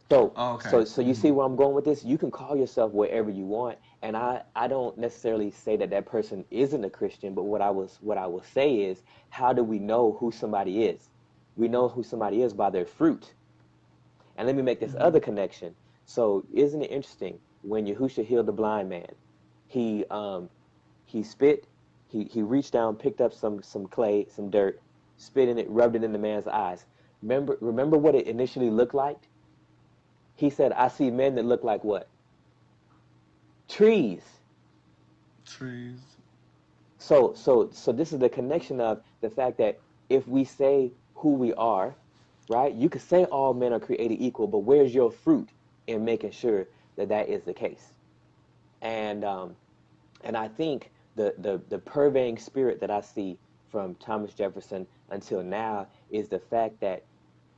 So, Oh, okay. so you see where I'm going with this? You can call yourself whatever you want, and I don't necessarily say that that person isn't a Christian, but what I will say is, how do we know who somebody is? We know who somebody is by their fruit. And let me make this other connection. So isn't it interesting when Yahusha healed the blind man? He he spit, he reached down, picked up some clay, some dirt, spit in it, rubbed it in the man's eyes. Remember what it initially looked like? He said, "I see men that look like what? Trees." Trees. So this is the connection of the fact that if we say who we are, right? You could say all men are created equal, but where's your fruit in making sure that that is the case? And I think the purveying spirit that I see from Thomas Jefferson until now is the fact that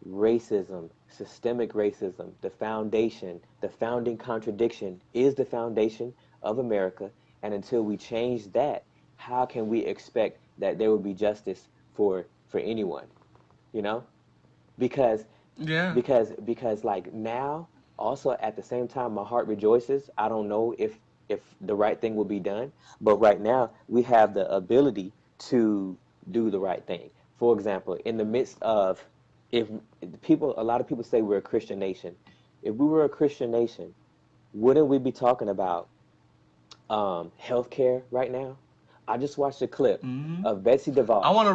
racism, systemic racism, the foundation, the founding contradiction is the foundation of America. And until we change that, how can we expect that there will be justice for anyone? You know, because Yeah. because like now, also at the same time, my heart rejoices. I don't know if the right thing will be done, but right now we have the ability to do the right thing. For example, in the midst of, if people, a lot of people say we're a Christian nation. If we were a Christian nation, wouldn't we be talking about healthcare right now? I just watched a clip of Betsy DeVos. I want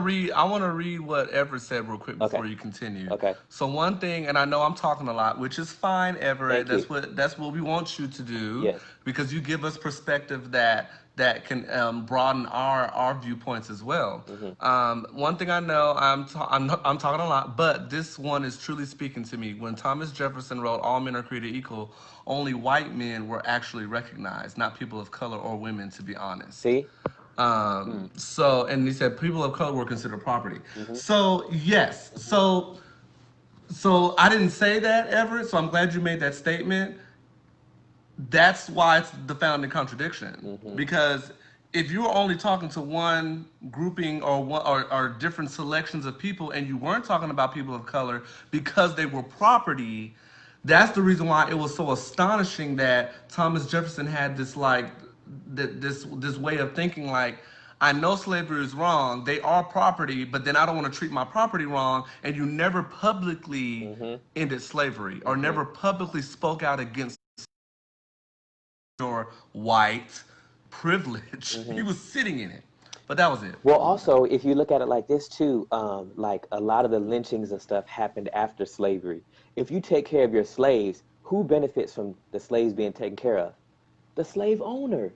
to read what Everett said real quick Okay, before you continue. okay, So one thing, and I know I'm talking a lot, which is fine, Everett. thank you. That's what we want you to do Yes. because you give us perspective that can broaden our viewpoints as well. Hmm. One thing I know, I'm talking a lot, but this one is truly speaking to me. When Thomas Jefferson wrote "All men are created equal," only white men were actually recognized, not people of color or women, to be honest. See? Mm. So, and he said people of color were considered property. Hmm. So, yes. So, So I didn't say that, Everett. So I'm glad you made that statement. That's why it's the founding contradiction. Hmm. Because if you were only talking to one grouping or different selections of people, and you weren't talking about people of color because they were property, that's the reason why it was so astonishing that Thomas Jefferson had this this way of thinking like, I know slavery is wrong. They are property, but then I don't want to treat my property wrong. And you never publicly Hmm. ended slavery or Hmm. never publicly spoke out against or white privilege. He Hmm. was sitting in it, but that was it. Well, also, if you look at it like this too, like a lot of the lynchings and stuff happened after slavery. If you take care of your slaves, who benefits from the slaves being taken care of? The slave owner.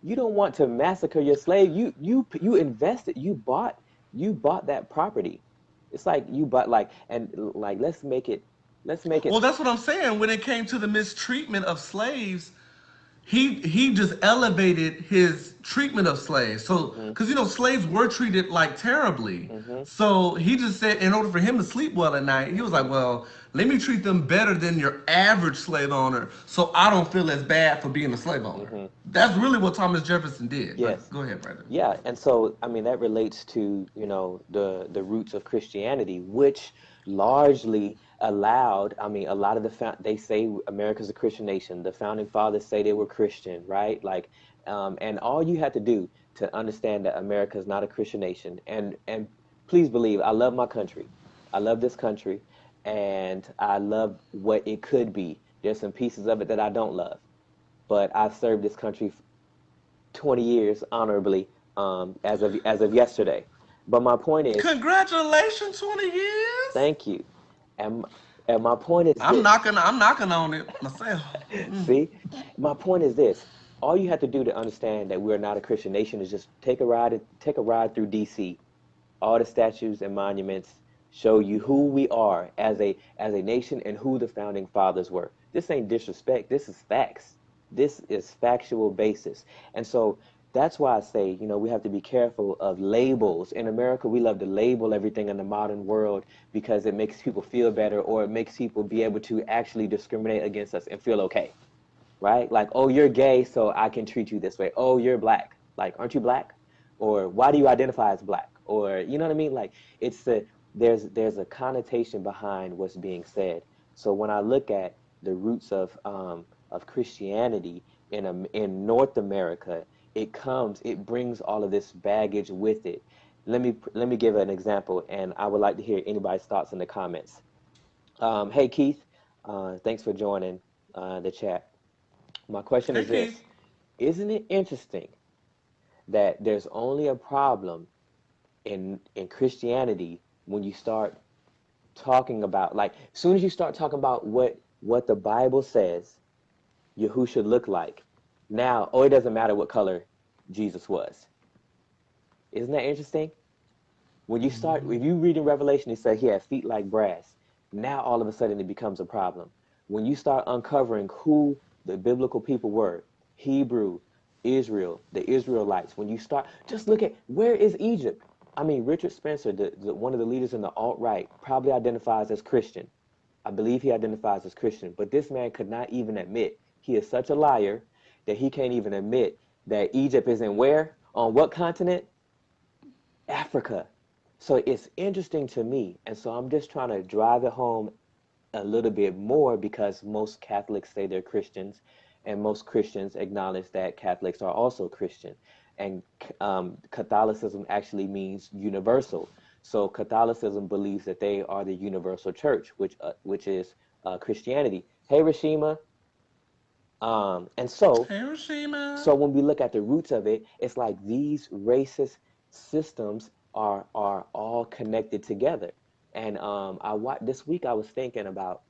You don't want to massacre your slave. You invested. You bought that property. It's like you bought like and like let's make it. Well, that's what I'm saying. When it came to the mistreatment of slaves, he just elevated his treatment of slaves. So, Hmm. because slaves were treated like terribly. Hmm. So he just said, in order for him to sleep well at night, he was like, Hmm. "Well, let me treat them better than your average slave owner, so I don't feel as bad for being a slave owner." Hmm. That's really what Thomas Jefferson did. But Yes. go ahead, brother. Yeah, and so I mean that relates to, the roots of Christianity, which largely allowed, I mean, a lot of they say America's a Christian nation. The founding fathers say they were Christian, right? Like, and all you have to do to understand that America is not a Christian nation, and please believe, I love my country. I love this country, and I love what it could be. There's some pieces of it that I don't love, but I've served this country 20 years honorably, as of yesterday. But my point is, Congratulations, 20 years. thank you. And and my point is I'm this. knocking. I'm knocking on it myself. See, my point is this. All you have to do to understand that we're not a Christian nation is just take a ride through DC. All the statues and monuments show you who we are as a nation and who the founding fathers were. This ain't disrespect. This is facts. This is factual basis. And so that's why I say, we have to be careful of labels. In America, we love to label everything in the modern world because it makes people feel better, or it makes people be able to actually discriminate against us and feel okay, right? Like, oh, you're gay, so I can treat you this way. Oh, you're black. Like, aren't you black? Or why do you identify as black? Or you know what I mean? Like, there's a connotation behind what's being said. So when I look at the roots of Christianity in North America, it brings all of this baggage with it. Let me give an example, and I would like to hear anybody's thoughts in the comments. Hey Keith, thanks for joining the chat. My question Hey, is Keith. this. Isn't it interesting that there's only a problem in Christianity when you start talking about, like, as soon as you start talking about what the Bible says who should look like, now, oh, it doesn't matter what color Jesus was. Isn't that interesting? If you read in Revelation, it said he had feet like brass. Now all of a sudden it becomes a problem. When you start uncovering who the biblical people were, Hebrew, Israel, the Israelites, when you start, just look at where is Egypt? I mean, Richard Spencer, one of the leaders in the alt-right, probably identifies as Christian. I believe he identifies as Christian, but this man could not even admit he is such a liar that he can't even admit that Egypt is in where? On what continent? Africa. So it's interesting to me. And so I'm just trying to drive it home a little bit more because most Catholics say they're Christians, and most Christians acknowledge that Catholics are also Christian. And Catholicism actually means universal. So Catholicism believes that they are the universal church, which is Christianity. Hey, Rashima. And so Hiroshima. so when we look at the roots of it, it's like these racist systems are all connected together. And this week I was thinking about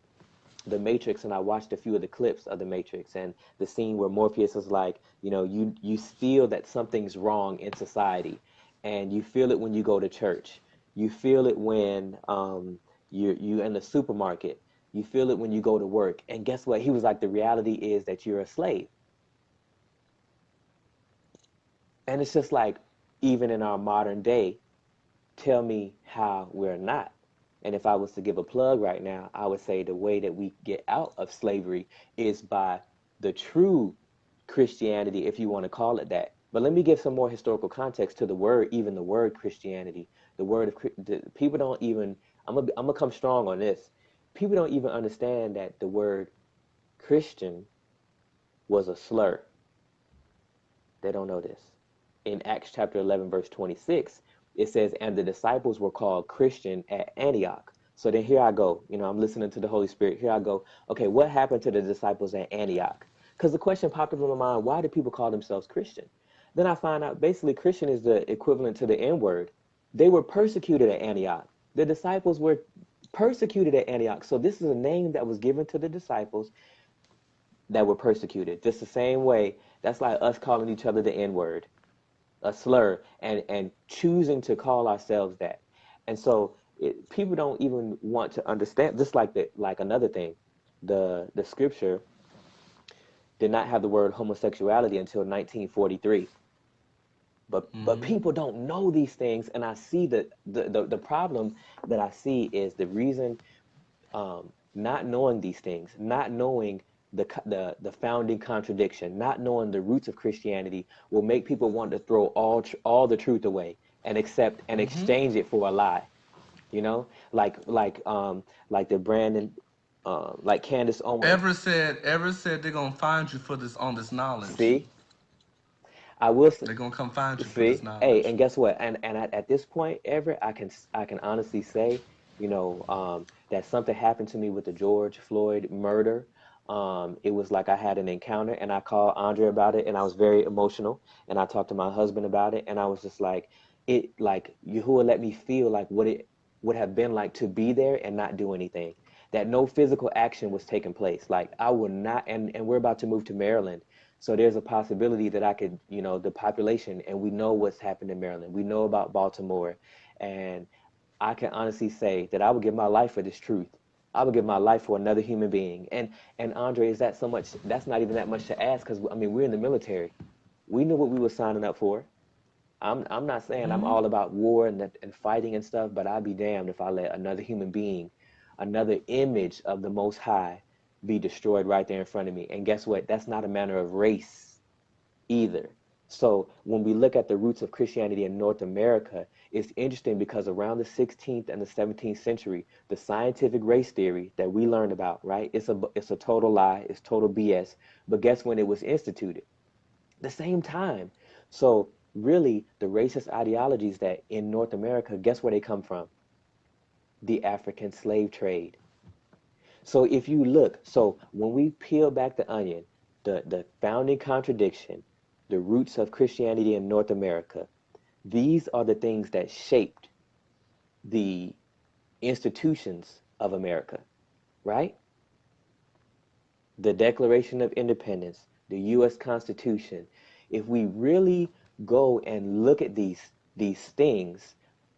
the Matrix, and I watched a few of the clips of the Matrix, and the scene where Morpheus is like, you feel that something's wrong in society, and you feel it when you go to church. You feel it when you in the supermarket. You feel it when you go to work. And guess what? He was like, the reality is that you're a slave. And it's just like, even in our modern day, tell me how we're not. And if I was to give a plug right now, I would say the way that we get out of slavery is by the true Christianity, if you want to call it that. But let me give some more historical context to the word, even the word Christianity. The word of people don't even. I'm gonna come strong on this. People don't even understand that the word Christian was a slur. They don't know this. In Acts chapter 11, verse 26, it says, and the disciples were called Christian at Antioch. So then here I go. I'm listening to the Holy Spirit. Here I go. Okay, what happened to the disciples at Antioch? Because the question popped up in my mind, why do people call themselves Christian? Then I find out basically Christian is the equivalent to the N word. They were persecuted at Antioch. The disciples were persecuted at Antioch. So this is a name that was given to the disciples that were persecuted. Just the same way, that's like us calling each other the N word, a slur, and choosing to call ourselves that. And so people don't even want to understand. Just like another thing, the scripture did not have the word homosexuality until 1943. But Mm-hmm. people don't know these things, and I see that the problem that I see is the reason, not knowing these things, not knowing the founding contradiction, not knowing the roots of Christianity will make people want to throw all the truth away and accept and Mm-hmm. exchange it for a lie. You know, like the Brandon, like Candace Owens. Ever said they're gonna find you for this on this knowledge. See, I will They're gonna come find you for this see. Hey, knowledge. and guess what? And at this point, Everett, I can honestly say, that something happened to me with the George Floyd murder. It was like I had an encounter, and I called Andre about it, and I was very emotional, and I talked to my husband about it, and I was just like, Yahuwah let me feel like what it would have been like to be there and not do anything. That no physical action was taking place. Like I would not, and we're about to move to Maryland, so there's a possibility that I could, the population, and we know what's happened in Maryland. We know about Baltimore. And I can honestly say that I would give my life for this truth. I would give my life for another human being. And Andre, is that so much? That's not even that much to ask, because I mean we're in the military. We knew what we were signing up for. I'm not saying I'm Mm-hmm. all about war and fighting and stuff, but I'd be damned if I let another human being, another image of the Most High, be destroyed right there in front of me. And guess what? That's not a matter of race either. So when we look at the roots of Christianity in North America, it's interesting because around the 16th and the 17th century, the scientific race theory that we learned about, right? It's a total lie. It's total BS. But guess when it was instituted? The same time. So really, the racist ideologies that in North America, guess where they come from? The African slave trade. So if you look, so when we peel back the onion, the founding contradiction, the roots of Christianity in North America, these are the things that shaped the institutions of America, right? The Declaration of Independence, the US Constitution. If we really go and look at these things,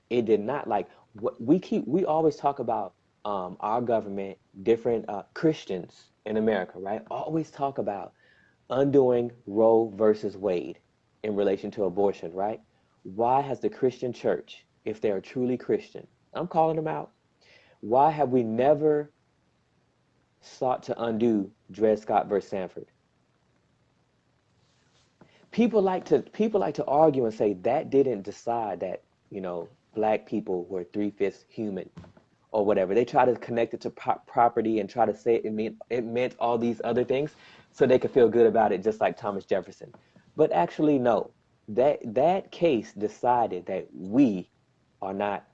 it did not, like, what we always talk about, our government, different Christians in America, right? Always talk about undoing Roe versus Wade in relation to abortion, right? Why has the Christian church, if they are truly Christian, I'm calling them out, why have we never sought to undo Dred Scott versus Sanford? People like to argue and say that didn't decide that, black people were three-fifths human or whatever. They try to connect it to property and try to say it meant all these other things so they could feel good about it, just like Thomas Jefferson. But actually, no. That case decided that we are not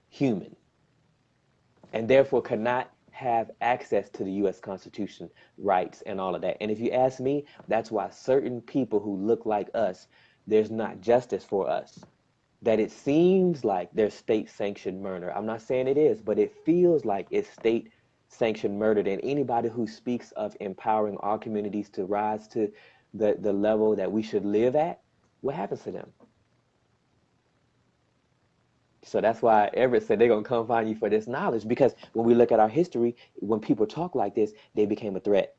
human and therefore cannot have access to the US Constitution, rights, and all of that. And if you ask me, that's why certain people who look like us, there's not justice for us. That it seems like there's state sanctioned murder. I'm not saying it is, but it feels like it's state sanctioned murder. And anybody who speaks of empowering our communities to rise to the level that we should live at, what happens to them? So that's why Everett said they're gonna come find you for this knowledge. Because when we look at our history, when people talk like this, they became a threat.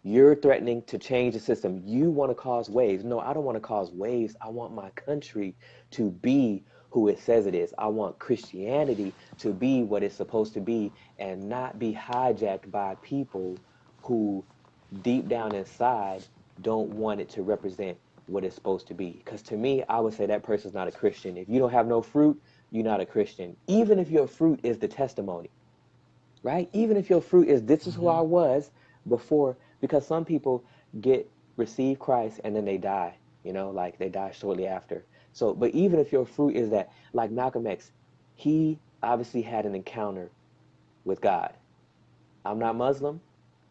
You're threatening to change the system. You want to cause waves. No, I don't want to cause waves. I want my country to be who it says it is. I want Christianity to be what it's supposed to be and not be hijacked by people who deep down inside don't want it to represent what it's supposed to be. Because to me, I would say that person's not a Christian. If you don't have no fruit, you're not a Christian. Even if your fruit is the testimony, right? Even if your fruit is, this is who I was before, because some people receive Christ and then they die, like they die shortly after. So, but even if your fruit is that, like Malcolm X, he obviously had an encounter with God. I'm not Muslim,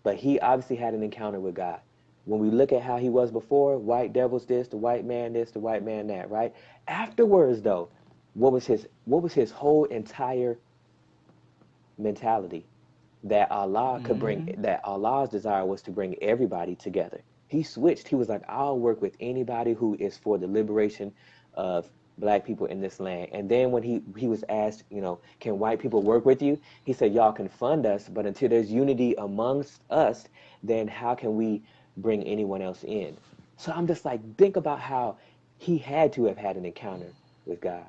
but he obviously had an encounter with God. When we look at how he was before, white devils this, the white man this, the white man that, right? Afterwards, though, what was his whole entire mentality? That Allah could bring, that Allah's desire was to bring everybody together. He switched. He was like, I'll work with anybody who is for the liberation of black people in this land. And then when he was asked, can white people work with you? He said, y'all can fund us, but until there's unity amongst us, then how can we bring anyone else in? So I'm just like, think about how he had to have had an encounter with God.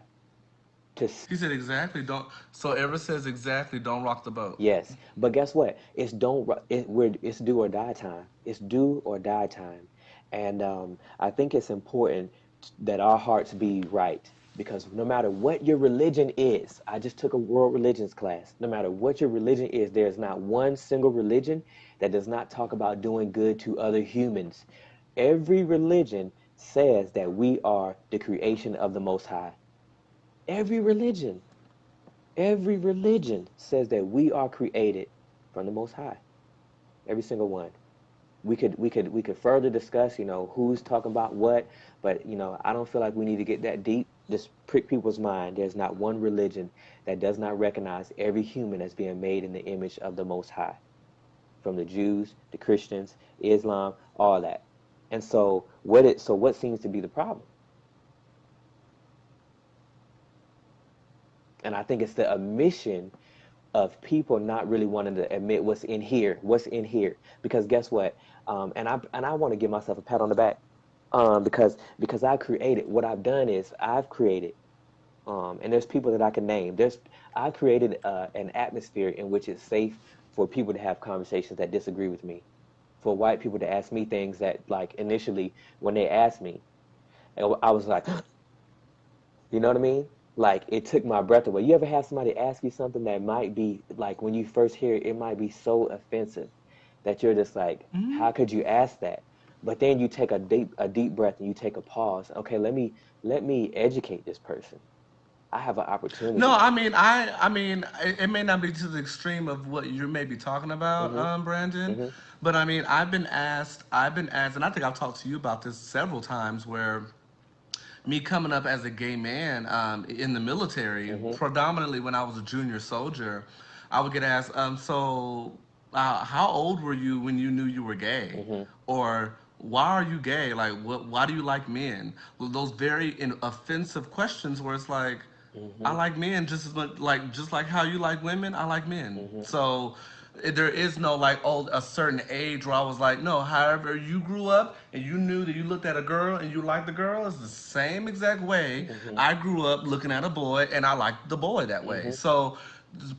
He said exactly. Don't. So Everett says exactly. Don't rock the boat. Yes, but guess what? It's it's do or die time. It's do or die time, and I think it's important that our hearts be right, because no matter what your religion is, I just took a world religions class. No matter what your religion is, there is not one single religion that does not talk about doing good to other humans. Every religion says that we are the creation of the Most High. Every religion. Every religion says that we are created from the Most High. Every single one. We could further discuss, who's talking about what, but I don't feel like we need to get that deep. Just prick people's mind. There's not one religion that does not recognize every human as being made in the image of the Most High. From the Jews, the Christians, Islam, all that. And so what seems to be the problem? And I think it's the omission of people not really wanting to admit what's in here. Because guess what? And I want to give myself a pat on the back, because I created. What I've done is I've created, and there's people that I can name. I created an atmosphere in which it's safe for people to have conversations that disagree with me, for white people to ask me things that, like, initially when they asked me, I was like, you know what I mean? Like, it took my breath away. You ever have somebody ask you something that might be, like, when you first hear it, it might be so offensive that you're just like, how could you ask that? But then you take a deep breath and you take a pause. Okay, let me educate this person. I have an opportunity. No, I mean, it may not be to the extreme of what you may be talking about, Brandon. But I mean, I've been asked, and I think I've talked to you about this several times, where me coming up as a gay man in the military, predominantly when I was a junior soldier, I would get asked, how old were you when you knew you were gay? Or why are you gay? Like, why do you like men? Well, those very offensive questions where it's like, I like men just as much, just like how you like women, I like men. So there is no like, a certain age where I was like, no, however you grew up and you knew that you looked at a girl and you liked the girl is the same exact way I grew up looking at a boy and I liked the boy that way. So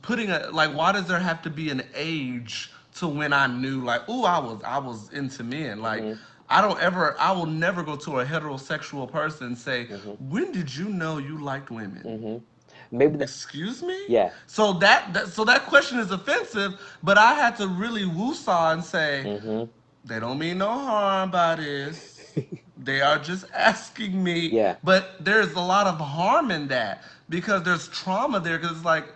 why does there have to be an age to when I knew, like, ooh, I was into men? Like, I will never go to a heterosexual person and say, when did you know you liked women? Maybe that, Excuse me? yeah. So that question is offensive, but I had to really woo-saw and say, they don't mean no harm by this. They are just asking me. Yeah. But there's a lot of harm in that because there's trauma there, because it's like,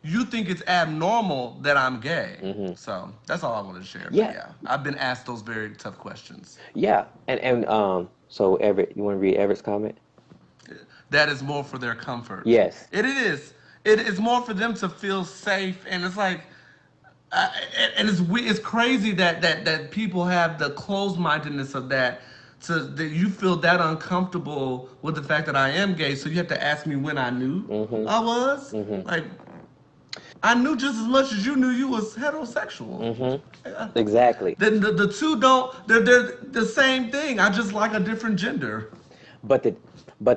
you think it's abnormal that I'm gay. So that's all I wanted to share. Yeah. But yeah, I've been asked those very tough questions. Yeah. And so Everett, you want to read Everett's comment? That is more for their comfort. Yes. It is. It is more for them to feel safe, and it's like, and it's crazy that people have the closed-mindedness of that, that you feel that uncomfortable with the fact that I am gay, so you have to ask me when I knew I was. Like, I knew just as much as you knew you was heterosexual. Exactly. The two don't. They're the same thing. I just like a different gender. But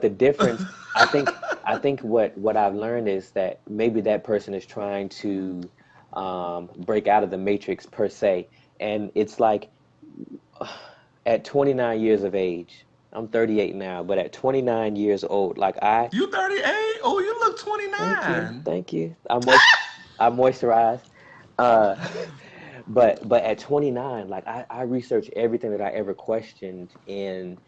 the difference, I I think what I've learned is that maybe that person is trying to break out of the matrix per se, and it's like at 29 years of age, I'm 38 now, but at 29 years old, like I, You 38? Oh, you look thank 29. you, I moisturize, uh, but at 29, like I researched everything that I ever questioned in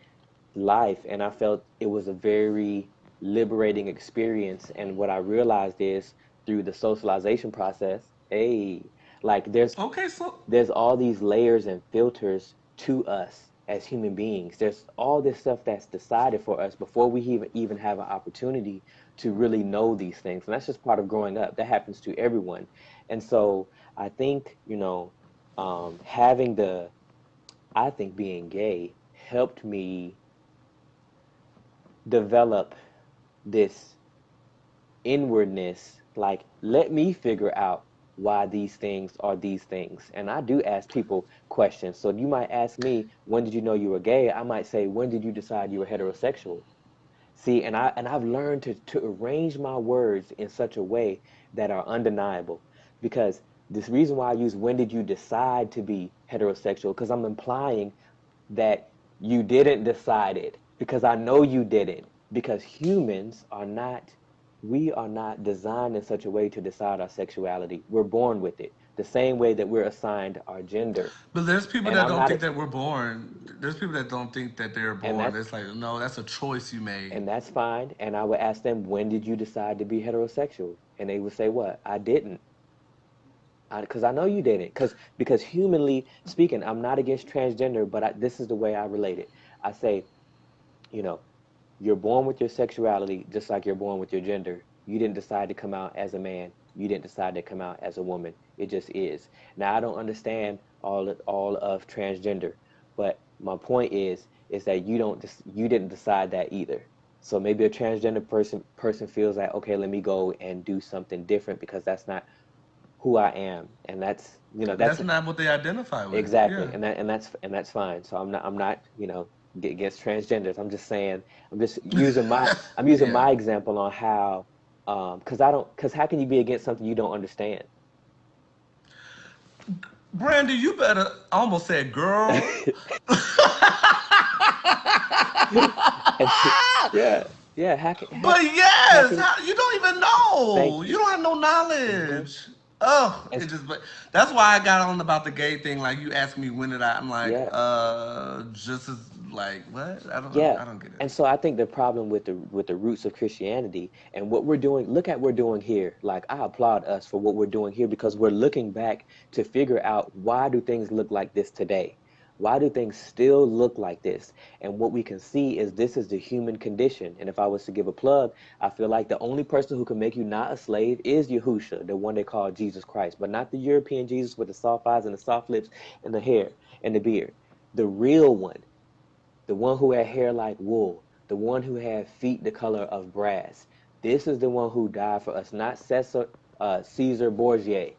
life, and I felt it was a very liberating experience. And what I realized is through the socialization process, hey, like Okay, so there's all these layers and filters to us as human beings. There's all this stuff that's decided for us before we even have an opportunity to really know these things. And that's just part of growing up. That happens to everyone. And so I think, having I think being gay helped me develop this inwardness, like let me figure out why these things are these things. And I do ask people questions. So you might ask me, when did you know you were gay? I might say, when did you decide you were heterosexual? See, I've learned to arrange my words in such a way that are undeniable. Because this reason why I use when did you decide to be heterosexual, because I'm implying that you didn't decide it, because I know you didn't, because humans are not, we are not designed in such a way to decide our sexuality. We're born with it, the same way that we're assigned our gender. but there's people And that I'm don't not, think that we're born. There's people that don't think that they're and born. that's It's like, no, that's a choice you made. and that's fine. And I would ask them, when did you decide to be heterosexual? And they would say, what? I didn't. Because I know you didn't. Because humanly speaking, I'm not against transgender, but this is the way I relate it. I say, you know, you're born with your sexuality just like you're born with your gender. You didn't decide to come out as a man. You didn't decide to come out as a woman. It just is. Now I don't understand all of transgender, but my point is that you didn't decide that either. So maybe a transgender person feels like, okay, let me go and do something different because that's not who I am, and that's That's not what they identify with. exactly, Yeah. and that's fine. So I'm not against transgenders. I'm just saying I'm just using I'm using Yeah. my example on how because how can you be against something you don't understand? Brandy, you better I almost said girl. And yeah, yeah. But How yes, can you don't even thank know. You you. don't have no Hmm. knowledge. Oh, And it just. But that's why I got on about the gay thing. Like you asked me when did I? I'm like, yeah, just as like what? I don't. yeah. I don't get it. And so I think the problem with the roots of Christianity and what we're doing, look at what we're doing here. Like I applaud us for what we're doing here because we're looking back to figure out why do things look like this today? Why do things still look like this? And what we can see is this is the human condition. And if I was to give a plug, I feel like the only person who can make you not a slave is Yahusha, the one they call Jesus Christ, but not the European Jesus with the soft eyes and the soft lips and the hair and the beard. The real one, the one who had hair like wool, the one who had feet the color of brass. This is the one who died for us, not Caesar Borgia,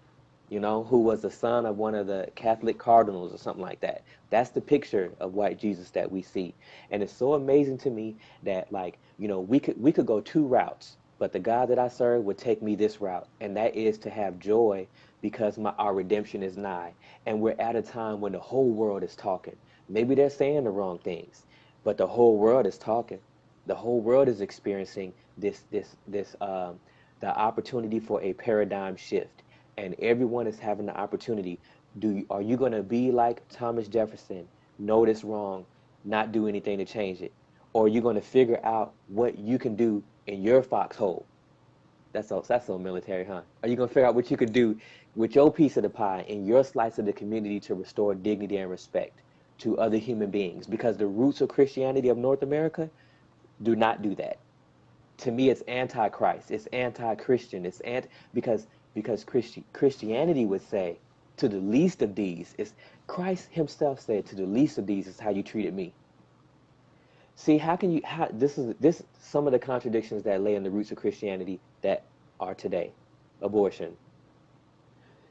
who was the son of one of the Catholic cardinals or something like that. That's the picture of white Jesus that we see. And it's so amazing to me that like, we could go two routes, but the God that I serve would take me this route, and that is to have joy because our redemption is nigh. And we're at a time when the whole world is talking. Maybe they're saying the wrong things, but the whole world is talking. The whole world is experiencing the opportunity for a paradigm shift, and everyone is having the opportunity. Are you going to be like Thomas Jefferson, know this wrong, not do anything to change it, or are you going to figure out what you can do in your foxhole? That's so military, huh? Are you gonna figure out what you could do with your piece of the pie in your slice of the community to restore dignity and respect to other human beings? Because the roots of Christianity of North America do not do that. To me, it's anti-Christ. It's anti-Christian. Because Christianity would say to the least of these is Christ Himself said to the least of these is how you treated me. See, how can you how this some of the contradictions that lay in the roots of Christianity that are today. Abortion.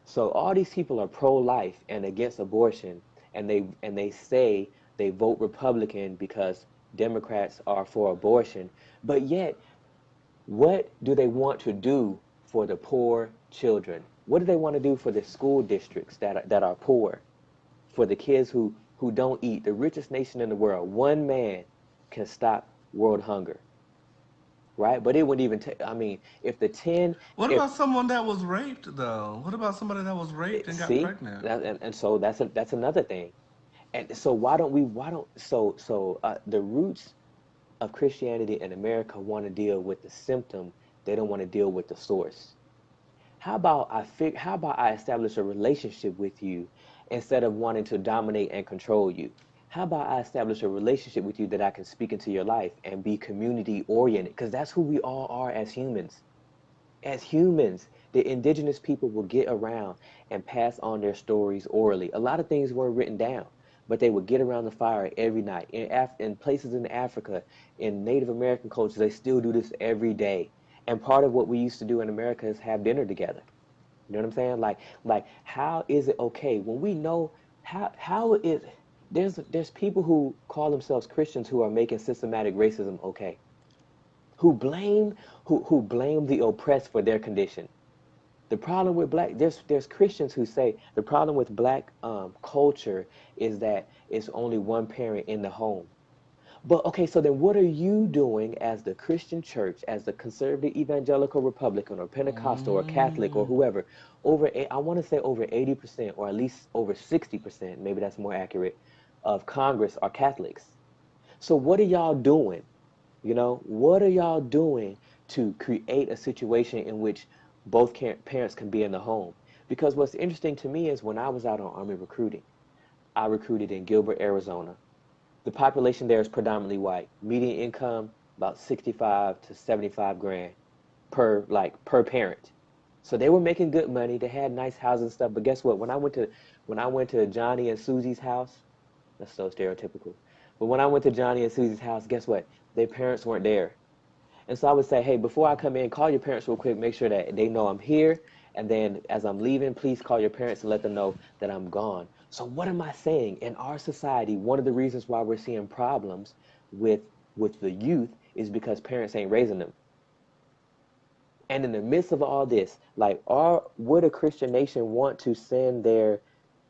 So all these people are pro-life and against abortion, and they say they vote Republican because Democrats are for abortion, but yet What do they want to do for the poor children? What do they want to do for the school districts that are poor? For the kids who don't eat? The richest nation in the world, one man can stop world hunger, right? But it wouldn't even take. I mean, if the 10, What if about someone that was raped though? What about somebody that was raped and got see pregnant? that, and so that's another thing. And so why don't the roots of Christianity in America want to deal with the symptom. They don't want to deal with the source. How about I establish a relationship with you instead of wanting to dominate and control you? How about I establish a relationship with you that I can speak into your life and be community oriented? Because that's who we all are as humans. As humans, the indigenous people will get around and pass on their stories orally. A lot of things weren't written down, but they would get around the fire every night. In places in Africa, in Native American cultures, they still do this every day. And part of what we used to do in America is have dinner together. You know what I'm saying? Like how is it okay when we know how it there's people who call themselves Christians who are making systematic racism okay, who blame who blame the oppressed for their condition. The problem with there's Christians who say the problem with black culture is that it's only one parent in the home. But okay, so then what are you doing as the Christian church, as the conservative evangelical Republican or Pentecostal or Catholic or Mm. whoever, I want to say over 80% or at least over 60%, maybe that's more accurate, of Congress are Catholics. So what are y'all doing? You know, what are y'all doing to create a situation in which both parents can be in the home? Because what's interesting to me is when I was out on Army recruiting, I recruited in Gilbert, Arizona. The population there is predominantly white. Median income about 65 to 75 grand per parent. So they were making good money. They had nice houses and stuff. But guess what? When I went to Johnny and Susie's house, that's so stereotypical. But when I went to Johnny and Susie's house, guess what? Their parents weren't there. And so I would say, hey, before I come in, call your parents real quick, make sure that they know I'm here. And then as I'm leaving, please call your parents and let them know that I'm gone. So what am I saying? In our society, one of the reasons why we're seeing problems with the youth is because parents ain't raising them. And in the midst of all this, like, would a Christian nation want to send their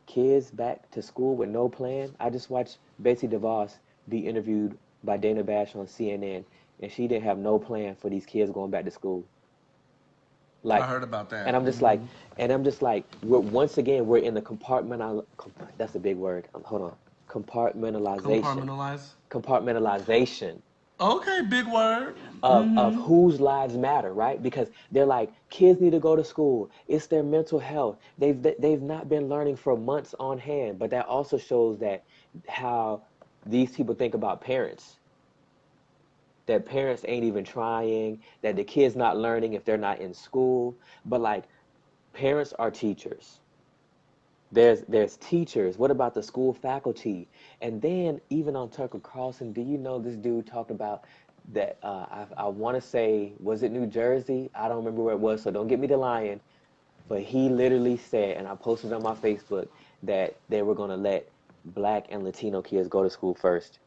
kids back to school with no plan? I just watched Betsy DeVos be interviewed by Dana Bash on CNN, and she didn't have no plan for these kids going back to school. I Like, heard about and that. I'm just like, once again, we're in the that's a big word. Hold on, compartmentalization, Compartmentalize. compartmentalization Okay, big word. of whose lives matter, right? Because they're like, kids need to go to school. It's their mental health. They've not been learning for months on hand. But that also shows that how these people think about parents. That parents ain't even trying. That the kids not learning if they're not in school. But like, parents are teachers. There's teachers. What about the school faculty? And then even on Tucker Carlson, do you know this dude talked about that? I want to say, was it New Jersey? I don't remember where it was, so don't get me to lying. But he literally said, and I posted on my Facebook, that they were going to let Black and Latino kids go to school first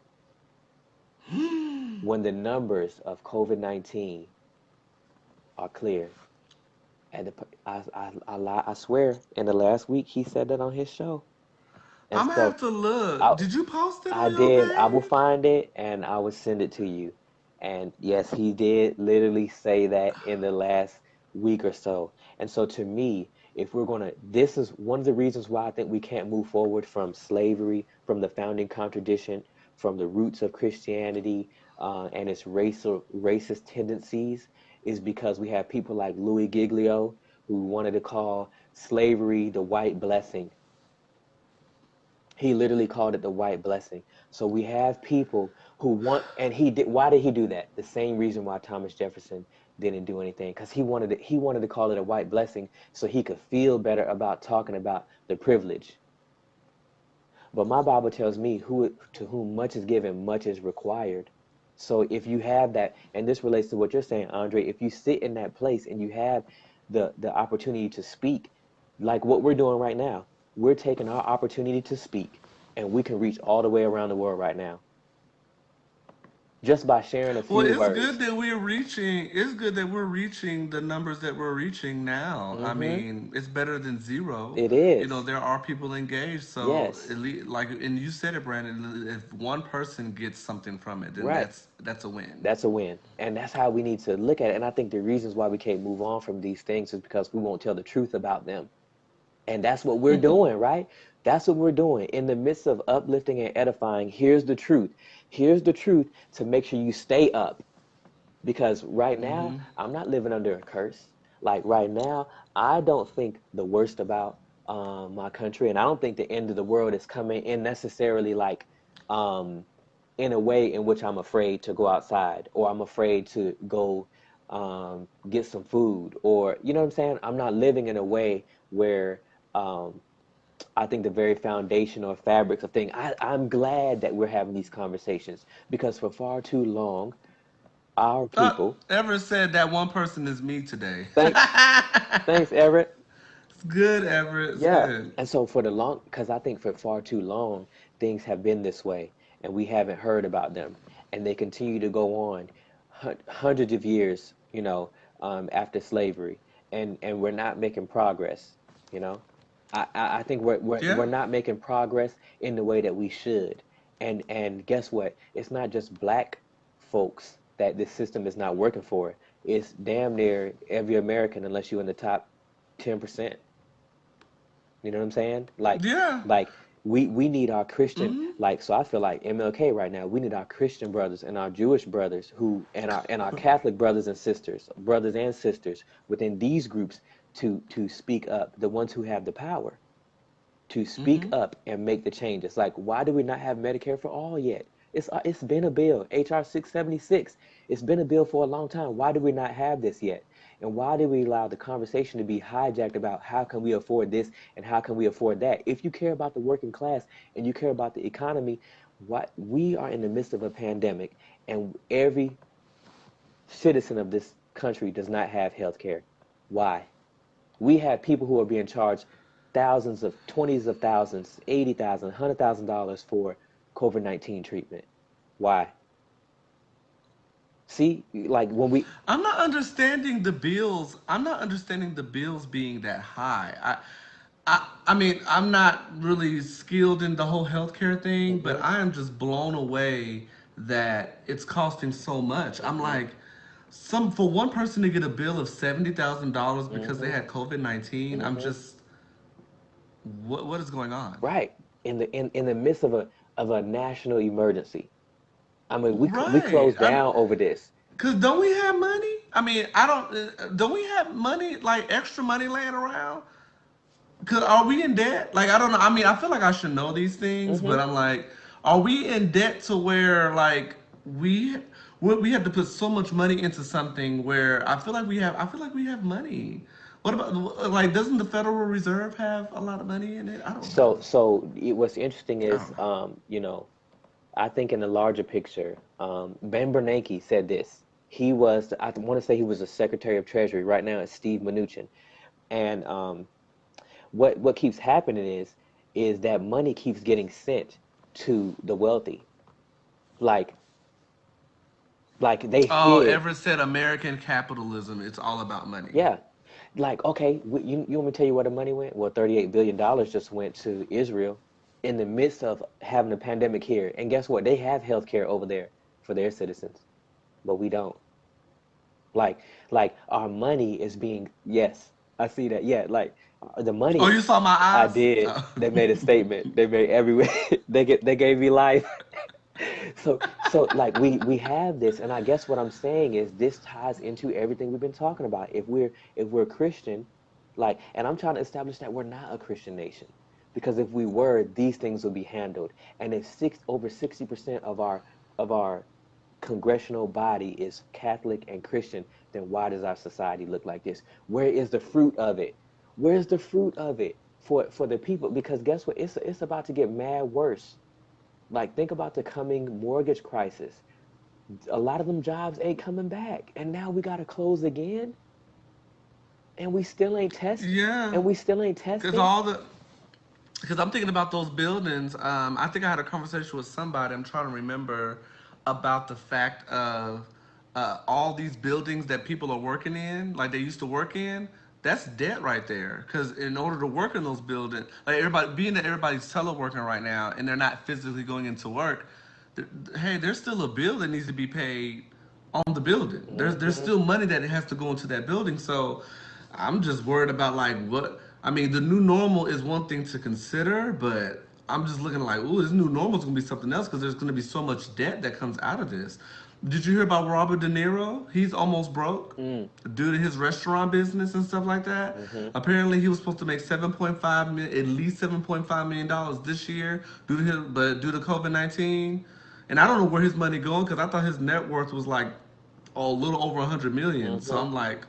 when the numbers of COVID-19 are clear. And I swear, in the last week, he said that on his show. And I'm gonna have so to look. I, Did you post it I on your did. I will page? find it and I will send it to you. And yes, he did literally say that in the last week or so. And so to me, if we're going to, this is one of the reasons why I think we can't move forward from slavery, from the founding contradiction, from the roots of Christianity and its racist tendencies, is because we have people like Louis Giglio who wanted to call slavery the white blessing. He literally called it the white blessing. So we have people who want, and he did. Why did he do that? The same reason why Thomas Jefferson didn't do anything, because he wanted to call it a white blessing so he could feel better about talking about the privilege. But my Bible tells me who to whom much is given, much is required. So if you have that, and this relates to what you're saying, Andre, if you sit in that place and you have the opportunity to speak, like what we're doing right now, we're taking our opportunity to speak, and we can reach all the way around the world right now. just by sharing a Well, few it's good words. that we're reaching. It's good that we're reaching the numbers that we're reaching now. I Mm-hmm. mean, it's better than zero. It You know, is. there are people engaged. So Yes. at least, like, and you said it, Brandon. If one person gets something from it, then Right. that's a win. That's a win. And that's how we need to look at it. And I think the reasons why we can't move on from these things is because we won't tell the truth about them. And that's what we're doing, right? That's what we're doing. In the midst of uplifting and edifying, here's the truth. Here's the truth to make sure you stay up. Because right now, Mm-hmm. I'm not living under a curse. Like right now, I don't think the worst about my country, and I don't think the end of the world is coming in necessarily like um, in a way in which I'm afraid to go outside or I'm afraid to go get some food or you know what I'm saying? I'm not living in a way where um, I think the very foundation or fabrics of things. I'm glad that we're having these conversations because for far too long, our people. Ever said that one person is me today. Thanks, thanks, Everett. It's good, Everett. It's Yeah. good. And so for the long, because I think for far too long, things have been this way and we haven't heard about them. And they continue to go on hundreds of years, after slavery. And we're not making progress, you know. I think we're Yeah. not making progress in the way that we should. And guess what? It's not just black folks that this system is not working for. It's damn near every American unless you're in the top 10%. You know what I'm saying? Yeah. Like we need our Christian Mm-hmm. so I feel like MLK right now, we need our Christian brothers and our Jewish brothers who and our Catholic brothers and sisters within these groups to speak up, the ones who have the power to speak Mm-hmm. up and make the changes. Like, why do we not have Medicare for all yet? It's been a bill, HR 676. It's been a bill for a long time. Why do we not have this yet? And why do we allow the conversation to be hijacked about how can we afford this and how can we afford that? If you care about the working class and you care about the economy, what we are in the midst of a pandemic and every citizen of this country does not have health care. Why? We have people who are being charged thousands of, 20s of thousands, 80,000, $100,000 for COVID-19 treatment. Why? See, like when we, I'm not understanding the bills. I'm not understanding the bills being that high. I mean, I'm not really skilled in the whole healthcare thing, but hmm I am just blown away that it's costing so much. I'm hmm like, for one person to get a bill of $70,000 because they hmm had COVID-19. I'm hmm just, what is going on? right. In the midst of a national emergency. I mean, we Right. closed down over this. Cause don't we have money? I mean, I don't. Don't we have money, like extra money, laying around? Cause are we in debt? Like I don't know. I mean, I feel like I should know these things, hmm but I'm like, are we in debt to where like we we have to put so much money into something where I feel like we have. I feel like we have money. What about like? Doesn't the Federal Reserve have a lot of money in it? I don't know. What's interesting I is, don't know. I think in the larger picture, Ben Bernanke said this. I want to say he was the Secretary of Treasury. Right now, it's Steve Mnuchin. And what keeps happening is that money keeps getting sent to the wealthy. Like like they Oh, hear, ever said American capitalism? It's all about money. yeah. Like, okay, you want me to tell you where the money went? Well, $38 billion just went to Israel in the midst of having a pandemic here. And guess what? They have health care over there for their citizens, but we don't. Like, like our money is being, yes, I see that. Yeah, like the Oh, money, you saw my I eyes? did. Oh. They made a statement. They made everywhere. They gave me life. So like we have this, and I guess what I'm saying is this ties into everything we've been talking about. If we're Christian, and I'm trying to establish that we're not a Christian nation, because if we were, these things would be handled. And if over 60% of our congressional body is Catholic and Christian, then why does our society look like this? Where is the fruit of it? Where's the fruit of it for the people? Because guess what? It's about to get mad worse. Like, think about the coming mortgage crisis. A lot of them jobs ain't coming back, and now we gotta close again, and we still ain't test, Yeah, and we still ain't because testing. all the because I'm thinking about those buildings. I think I had a conversation with somebody. I'm trying to remember. about the fact of all these buildings that people are working in, like they used to work in. That's debt right there. Because in order to work in those buildings, like everybody, being that everybody's teleworking right now and they're not physically going into work, hey, there's still a bill that needs to be paid on the building. There's Hmm. still money that has to go into that building. So I'm just worried about like what I mean. The new normal is one thing to consider, but I'm just looking like, ooh, this new normal is gonna be something else because there's gonna be so much debt that comes out of this. Did you hear about Robert De Niro? He's almost broke Mm. due to his restaurant business and stuff like that. Hmm. Apparently, he was supposed to make 7.5 million, at least $7.5 million this year due to his, but due to COVID-19. And I don't know where his money going because I thought his net worth was like a little over 100 million. So Hmm. I'm like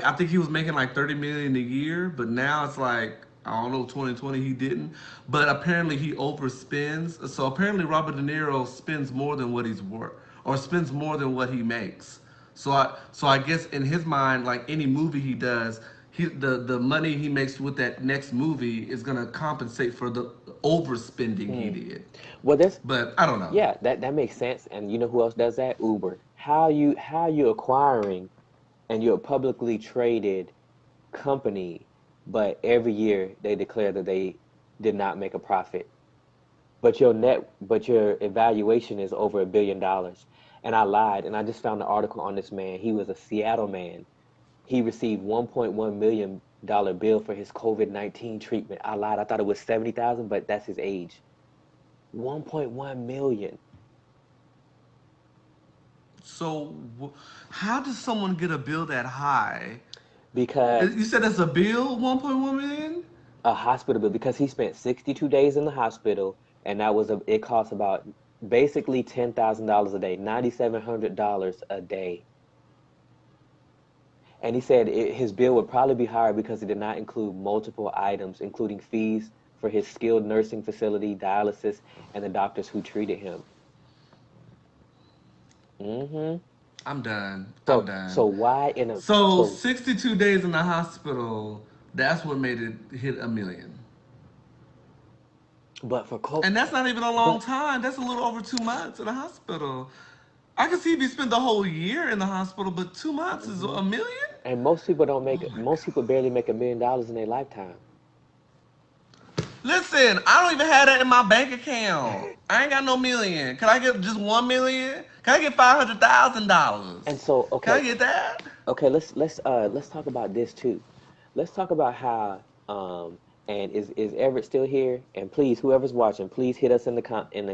I think he was making like 30 million a year, but now it's like I don't know 2020 he didn't, but apparently he overspends. So apparently Robert De Niro spends more than what he's worth, or spends more than what he makes. So I guess in his mind, like any movie he does, the money he makes with that next movie is gonna compensate for the overspending he Mm. did. Well, that's But I don't know. yeah, that makes sense. And you know who else does that? Uber. How you acquiring, and you're a publicly traded company, but every year they declare that they did not make a profit. But your evaluation is over $1 billion. And I lied, and I just found an article on this man. He was a Seattle man. He received $1.1 million bill for his COVID-19 treatment. I lied. I thought it was 70,000, but that's his age. 1.1 million. So how does someone get a bill that high? Because You said that's a bill, 1.1 million. a hospital bill, because he spent 62 days in the hospital, and it cost about basically $10,000 a day, $9,700 a day. And he said his bill would probably be higher because it did not include multiple items, including fees for his skilled nursing facility, dialysis, and the doctors who treated him. Hmm. I'm done. I'm So done. why in a So so 62 days in the hospital. That's what made it hit a million. but for co And that's not even a long but time. That's a little over 2 months in the hospital. I can see if you spend the whole year in the hospital, but 2 months is hmm a million. and most people don't make Oh it. my Most people god. barely make $1 million in their lifetime. Listen, I don't even have that in my bank account. I ain't got no million. Can I get just 1 million? Can I get And $500,000? so, Can I okay, get that? okay, let's talk about this too. Let's talk about how and is Everett still here? And please, whoever's watching, please hit us in the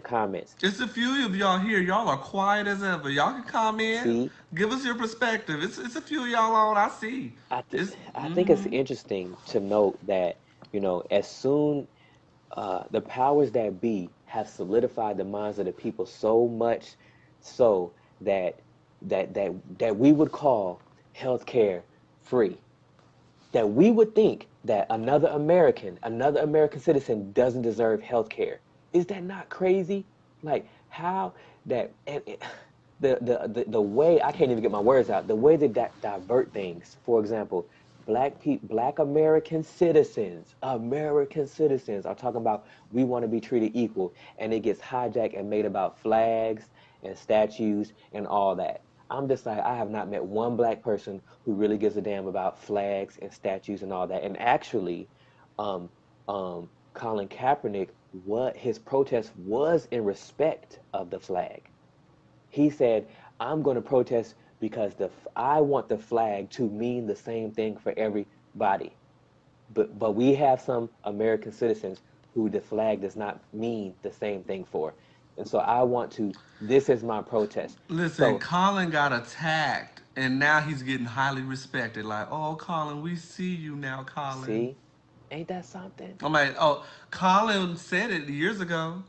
comments. It's a few of y'all here. Y'all are quiet as ever. Y'all can comment. See, Give us your perspective. It's a few of y'all on. I see. I th It's I think it's mm-hmm. interesting to note that, as soon the powers that be have solidified the minds of the people so much so that that we would call healthcare free. That we would think that another American citizen doesn't deserve health care. Is that not crazy? Like how that and the way I can't even get my words out. The way they divert things. For example, black American citizens are talking about we want to be treated equal, and it gets hijacked and made about flags and statues and all that. I'm just like, I have not met one black person who really gives a damn about flags and statues and all that. And actually, um, Colin Kaepernick, what his protest was in respect of the flag. He said, "I'm going to protest because I want the flag to mean the same thing for everybody." But we have some American citizens who the flag does not mean the same thing for. And so I want to, this is my protest. Listen, So, Colin got attacked, and now he's getting highly respected. Like, oh, Colin, we see you now, Colin. see, ain't that something? I'm like, oh, Colin said it years ago,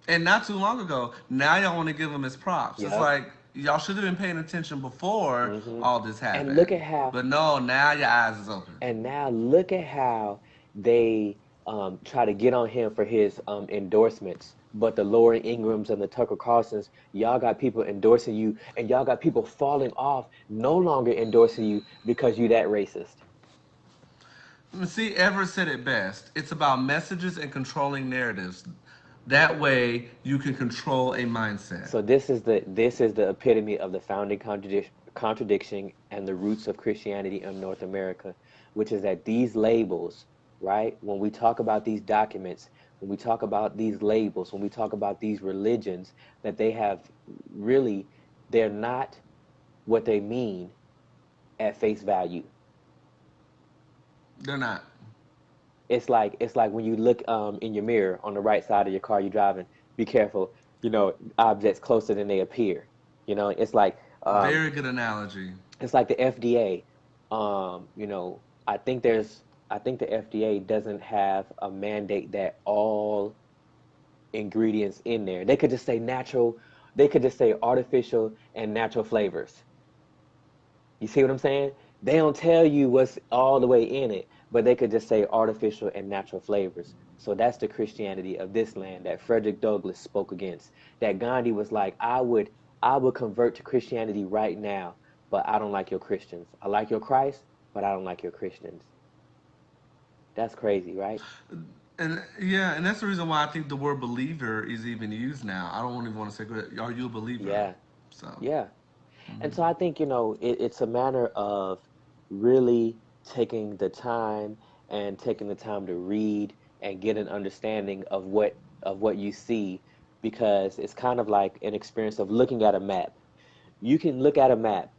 and not too long ago. Now y'all want to give him his props. It's Yep. like y'all should have been paying attention before Hmm. all this And look at happened. how, But no, now your eyes is open. and now look at how they try to get on him for his endorsements. But the Laura Ingrams and the Tucker Carlsons, y'all got people endorsing you, and y'all got people falling off, no longer endorsing you because you that racist. See, Everett said it best. It's about messages and controlling narratives. That way you can control a mindset. So this is the epitome of the founding contradiction and the roots of Christianity in North America, which is that these labels, right? When we talk about these documents, when we talk about these labels, when we talk about these religions, that they have really, they're not what they mean at face value. They're not. It's like when you look in your mirror on the right side of your car you're driving, be careful, objects closer than they appear. It's like Very good analogy. the FDA. I think the FDA doesn't have a mandate that all ingredients in there. They could just say natural, they could just say artificial and natural flavors. You see what I'm saying? They don't tell you what's all the way in it, but they could just say artificial and natural flavors. So that's the Christianity of this land that Frederick Douglass spoke against. That Gandhi was like, I would convert to Christianity right now, but I don't like your Christians. I like your Christ, but I don't like your Christians. That's crazy, right? And yeah, and that's the reason why I think the word believer is even used now. I don't even want to say, "Are you a believer?" Yeah, So, yeah. And so I think, it's a matter of really taking the time and taking the time to read and get an understanding of what you see, because it's kind of like an experience of looking at a map. You can look at a map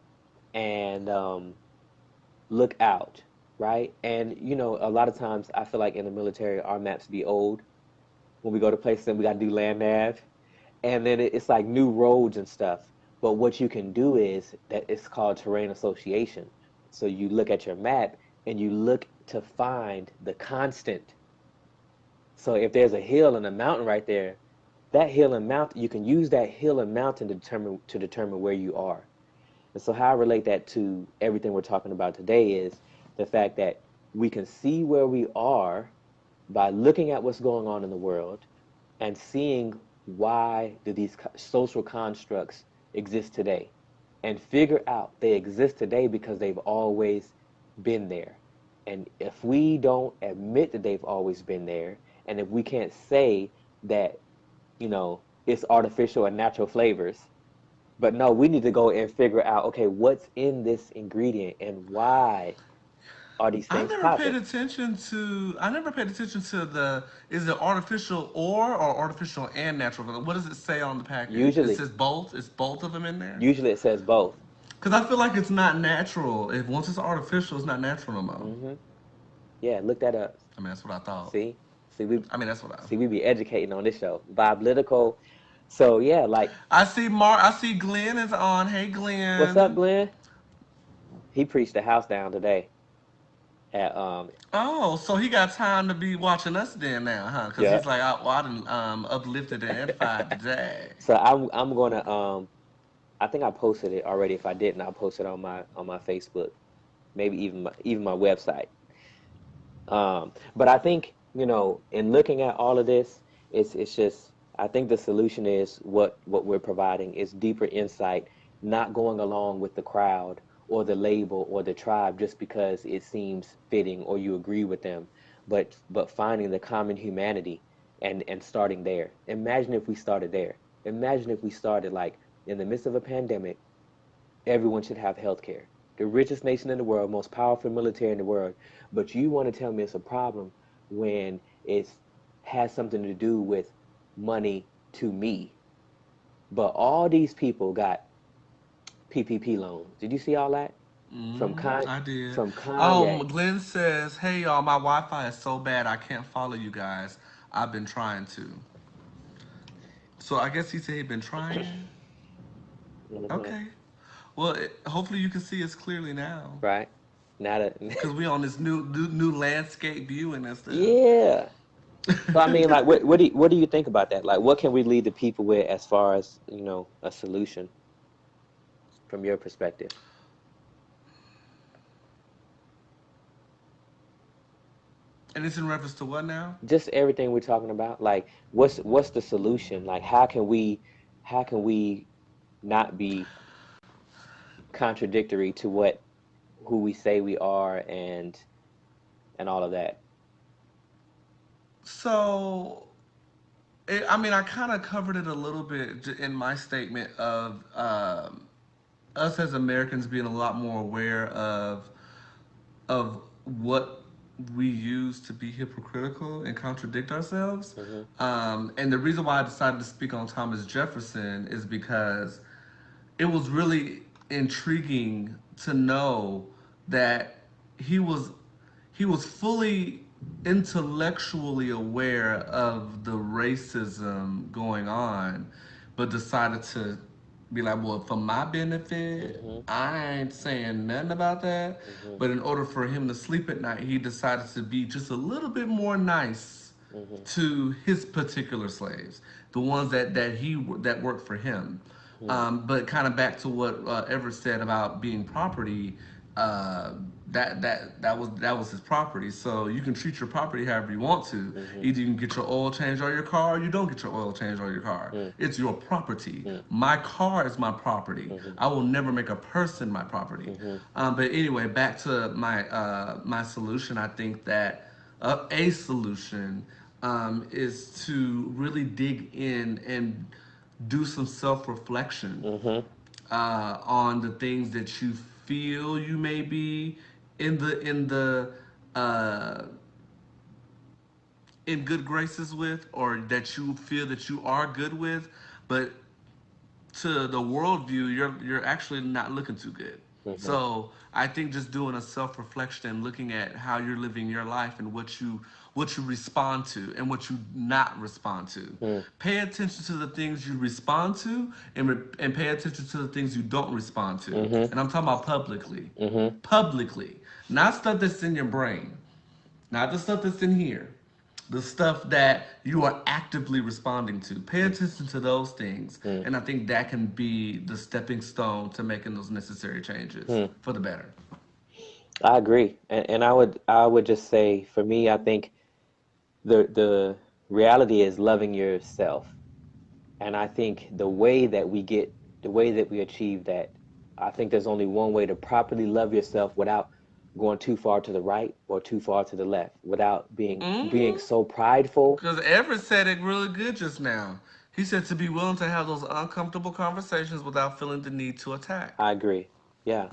and look out, right? And a lot of times I feel like in the military our maps be old when we go to places and we got to do land nav, and then it's like new roads and stuff. But what you can do is that it's called terrain association. So you look at your map and you look to find the constant. So if there's a hill and a mountain right there, that hill and mountain, you can use that hill and mountain to determine where you are. And so how I relate that to everything we're talking about today is the fact that we can see where we are by looking at what's going on in the world and seeing why do these social constructs exist today, and figure out they exist today because they've always been there. And if we don't admit that they've always been there, and if we can't say that, it's artificial and natural flavors, but no, we need to go and figure out, okay, what's in this ingredient and why are these things popping? I never paid attention to the is it artificial or artificial and natural. What does it say on the package? It Usually, says both. It's both of them in there. usually it says both. Because I feel like it's not natural. If once it's artificial, it's not natural no more. Hmm. Yeah, look that up. I mean, that's what I thought. See, see, we I mean, that's what I. see, we be educating on this show, Biblitical. So yeah, like, I see. I see. Glenn is on. Hey, what's up, Glenn. Glenn? He preached the house down today at Oh, so he got time to be watching us then now, huh? Because yeah. he's like, I done uplifted and edified today. So I'm gonna I think I posted it already. If I didn't, I'll post it on my Facebook, maybe even my website. But I think, in looking at all of this, it's just, I think the solution is what we're providing is deeper insight, not going along with the crowd or the label or the tribe just because it seems fitting or you agree with them, but finding the common humanity and starting there. Imagine if we started there. Imagine if we started like in the midst of a pandemic, everyone should have health care. The richest nation in the world, most powerful military in the world. But you want to tell me it's a problem when it has something to do with money to me. But all these people got PPP loans. Did you see all that? From I did. from Kanye. Glenn says, "Hey y'all, my Wi-Fi is so bad I can't follow you guys. I've been trying to." So I guess he said he'd been trying. Hmm. Okay. Well, hopefully you can see us clearly now, Right? Not a cause we on this new landscape viewing and stuff. yeah. So I mean, like, what do you think about that? Like, what can we lead the people with as far as a solution from your perspective? And it's in reference to what now? Just everything we're talking about, like, what's the solution? Like, how can we not be contradictory to what who we say we are, and all of that? So I mean, I kind of covered it a little bit in my statement of us as Americans being a lot more aware of what we use to be hypocritical and contradict ourselves. Hmm. And the reason why I decided to speak on Thomas Jefferson is because it was really intriguing to know that he was he was fully intellectually aware of the racism going on, but decided to be like, well, for my benefit, Hmm. I ain't saying nothing about that. Hmm. But in order for him to sleep at night, he decided to be just a little bit more nice Hmm. to his particular slaves, the ones that worked for him. Hmm. But kind of back to what Everett said about being property, uh, that was his property. So you can treat your property however you want to. Hmm. Either you can get your oil changed on your car, or you don't get your oil changed on your car. Hmm. It's your property. Hmm. My car is my property. Hmm. I will never make a person my property. Hmm. But anyway, back to my solution. I think that a solution is to really dig in and do some self reflection Hmm. on the things that you feel you may be in the uh, in good graces with, or that you feel that you are good with, but to the worldview, you're actually not looking too good. Hmm. So I think just doing a self reflection and looking at how you're living your life and what you respond to and what you not respond to. Hmm. Pay attention to the things you respond to, and pay attention to the things you don't respond to. Hmm. And I'm talking about publicly, Hmm. publicly, not stuff that's in your brain, not the stuff that's in here, the stuff that you are actively responding to. Pay attention to those things, Hmm. and I think that can be the stepping stone to making those necessary changes Hmm. for the better. I agree, and I would just say for me, I think the reality is loving yourself, and I think the way that we achieve that, I think there's only one way to properly love yourself without going too far to the right or too far to the left, without being Mm-hmm. so prideful. Because Everett said it really good just now. He said to be willing to have those uncomfortable conversations without feeling the need to attack. I agree. Yeah.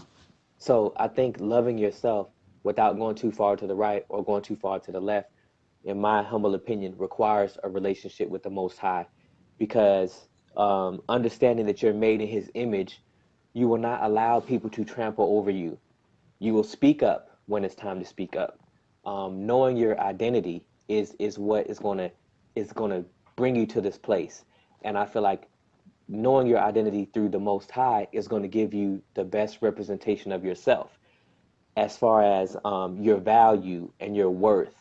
So I think loving yourself without going too far to the right or going too far to the left, in my humble opinion, requires a relationship with the Most High, because understanding that you're made in His image, you will not allow people to trample over you. You will speak up when it's time to speak up. Knowing your identity is what is gonna bring you to this place, and I feel like knowing your identity through the Most High is going to give you the best representation of yourself as far as your value and your worth.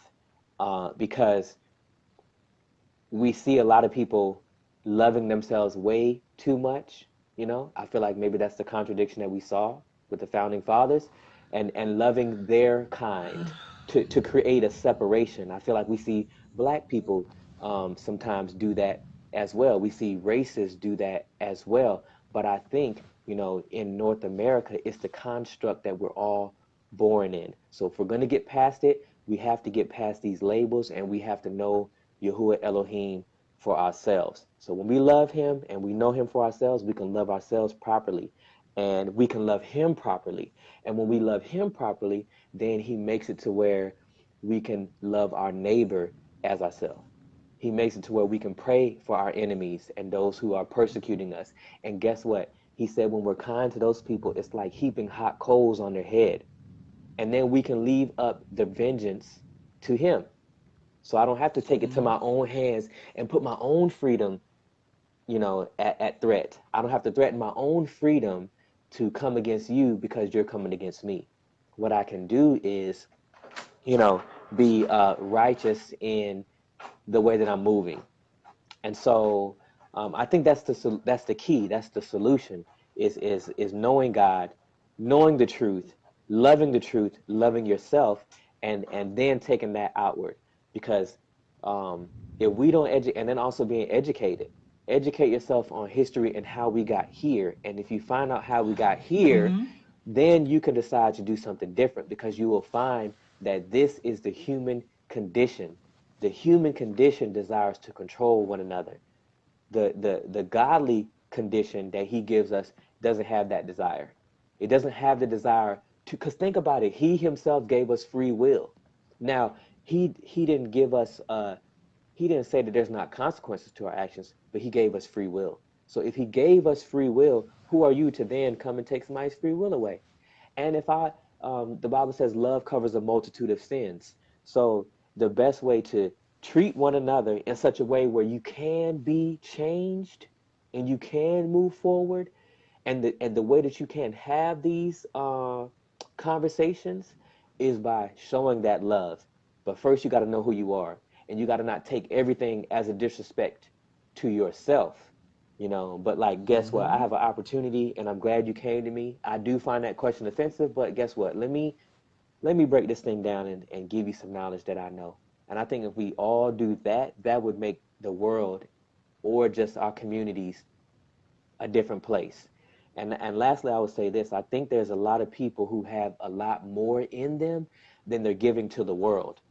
Because we see a lot of people loving themselves way too much. I feel like maybe that's the contradiction that we saw with the founding fathers, and loving their kind to create a separation. I feel like we see black people sometimes do that as well. We see racists do that as well. But I think, in North America, it's the construct that we're all born in. So if we're going to get past it, we have to get past these labels, and we have to know Yahuwah Elohim for ourselves. So when we love Him and we know Him for ourselves, we can love ourselves properly, and we can love Him properly. And when we love Him properly, then He makes it to where we can love our neighbor as ourselves. He makes it to where we can pray for our enemies and those who are persecuting us. And guess what? He said when we're kind to those people, it's like heaping hot coals on their head. And then we can leave up the vengeance to Him. So I don't have to take it to Mm-hmm. my own hands and put my own freedom, at threat. I don't have to threaten my own freedom to come against you because you're coming against me. What I can do is, you know, be righteous in the way that I'm moving. And so I think that's the key. That's the solution. Is knowing God, knowing the truth, loving yourself, and then taking that outward. Because if we don't educate, and then also being educated, educate yourself on history and how we got here. And if you find out how we got here, Mm-hmm. then you can decide to do something different, because you will find that this is the human condition. The human condition desires to control one another. The godly condition that he gives us doesn't have that desire. It doesn't have the desire to, because think about it, he himself gave us free will. Now, he didn't give us he didn't say that there's not consequences to our actions, but he gave us free will. So if he gave us free will, who are you to then come and take somebody's free will away? And if I, the Bible says love covers a multitude of sins. So the best way to treat one another in such a way where you can be changed and you can move forward, and the way that you can have these conversations is by showing that love. But first, you got to know who you are, and you got to not take everything as a disrespect to yourself. But like, guess what? I Mm-hmm. have an opportunity, and I'm glad you came to me. I do find that question offensive, but guess what? Let me break this thing down and give you some knowledge that I know. And I think if we all do that, that would make the world or just our communities a different place. And lastly, I would say this: I think there's a lot of people who have a lot more in them than they're giving to the world.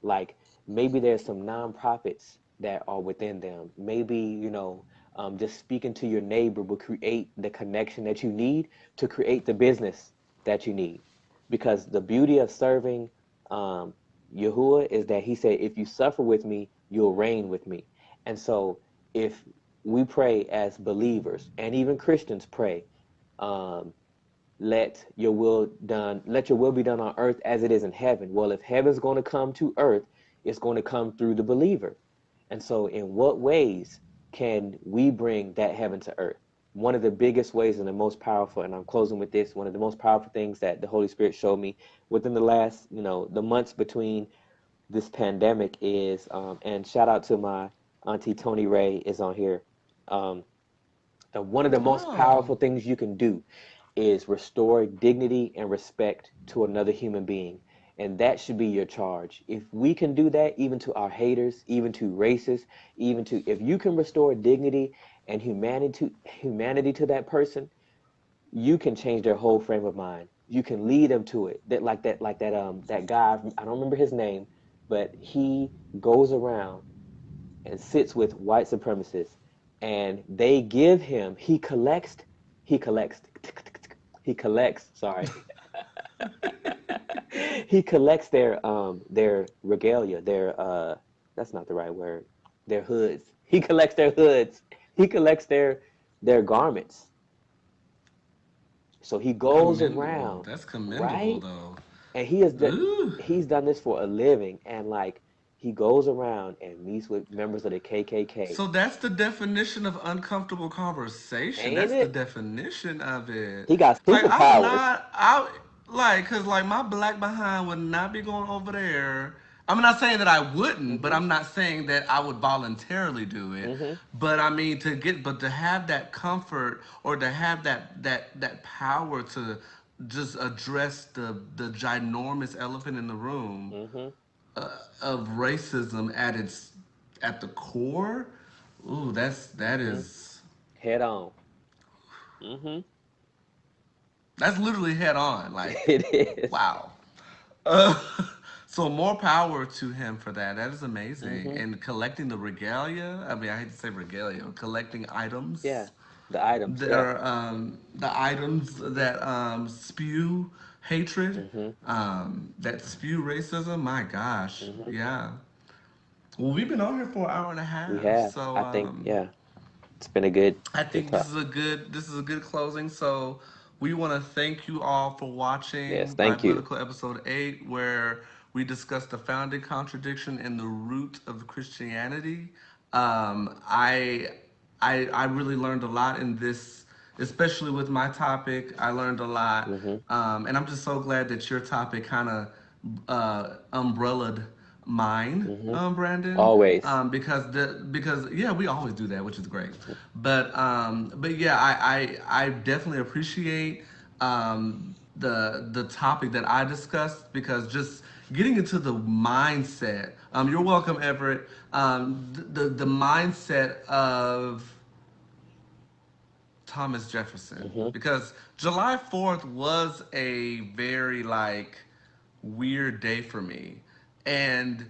Like, maybe there's some nonprofits that are within them. Maybe, just speaking to your neighbor will create the connection that you need to create the business that you need. Because the beauty of serving um, Yahuwah is that he said, if you suffer with me, you'll reign with me. And so if we pray as believers, and even Christians pray, um, let your will be done on earth as it is in heaven. Well, if heaven's going to come to earth, it's going to come through the believer. And so in what ways can we bring that heaven to earth? One of the biggest ways and the most powerful, and I'm closing with this, one of the most powerful things that the Holy Spirit showed me within the last, the months between this pandemic is, and shout out to my auntie Tony Ray is on here. Um, one of the most Oh. powerful things you can do is restore dignity and respect to another human being. And that should be your charge. If we can do that, even to our haters, even to racists, if you can restore dignity and humanity to that person, you can change their whole frame of mind. You can lead them to it. That guy, I don't remember his name, but he goes around and sits with white supremacists, and they give him he collects he collects sorry he collects their regalia, their that's not the right word, their hoods. He collects their hoods. He collects their garments. So he goes Commendable. around, That's commendable, right? though. And Ooh. he's done this for a living, and like, he goes around and meets with members of the KKK. So that's the definition of uncomfortable conversation. Ain't That's the it? definition of it. He got Like I would superpowers. not, I like, cause like my black behind would not be going over there. I'm not saying that I wouldn't, but Hmm. I'm not saying that I would voluntarily do it. Hmm. But I mean but to have that comfort or to have that power to just address the ginormous elephant in the room Hmm. of racism at the core. Ooh, that Hmm. is Head on. Hmm. that's literally head on. Like, It is. wow. Uh, so more power to him for that. That is amazing. Hmm. And collecting the regalia. I mean, I hate to say regalia. Collecting Yeah. items The items. that Yeah. are the items that spew hatred, Hmm. that spew racism. My gosh, Hmm. yeah. Well, we've been on here for an hour and a We half, have. so I think. Yeah. It's been a good, I good think talk. this is a good closing. So we want to thank you all for Yes. watching Thank you. Biblical Episode 8, where we discuss the founding contradiction and the root of Christianity. Um, I I really learned a lot in this, especially with my topic. I learned a lot, Hmm. and I'm just so glad that your topic kind of umbrellaed mine, Hmm. Brandon, Always. because yeah, we always do that, which is great. But yeah, I definitely appreciate the topic that I discussed because just getting into the mindset. You're welcome, Everett. The mindset of Thomas Jefferson Hmm. because July 4th was a very like weird day for me. And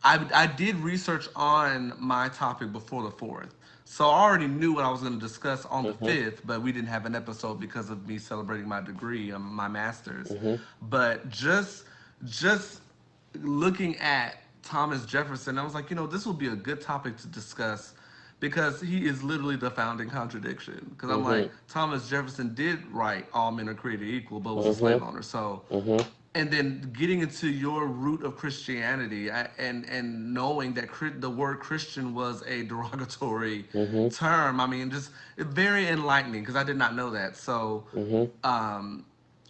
I did research on my topic before the 4th. So I already knew what I was going to discuss on the Mm-hmm. 5th, but we didn't have an episode because of me celebrating my degree, my master's. Mm-hmm. But just looking at Thomas Jefferson, I was like, this would be a good topic to discuss because he is literally the founding contradiction. Because I'm like, Mm-hmm. Thomas Jefferson did write all men are created equal, but was a slave Mm-hmm. owner. So Mm-hmm. and then getting into your root of Christianity and knowing that the word Christian was a derogatory Mm-hmm. term. I mean, just very enlightening because I did not know that. So, Mm-hmm. um,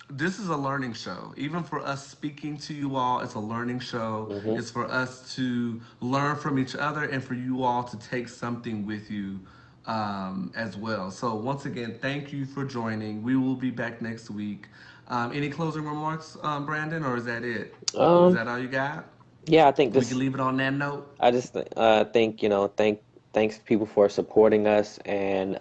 this is a learning show. Even for us speaking to you all, it's a learning show. Mm-hmm. It's for us to learn from each other and for you all to take something with you as well. So, once again, thank you for joining. We will be back next week. Any closing remarks, Brandon, or is that it? Is Um, that all you got? yeah, I think We can this. leave it on that note. I just think, thanks people for supporting us, and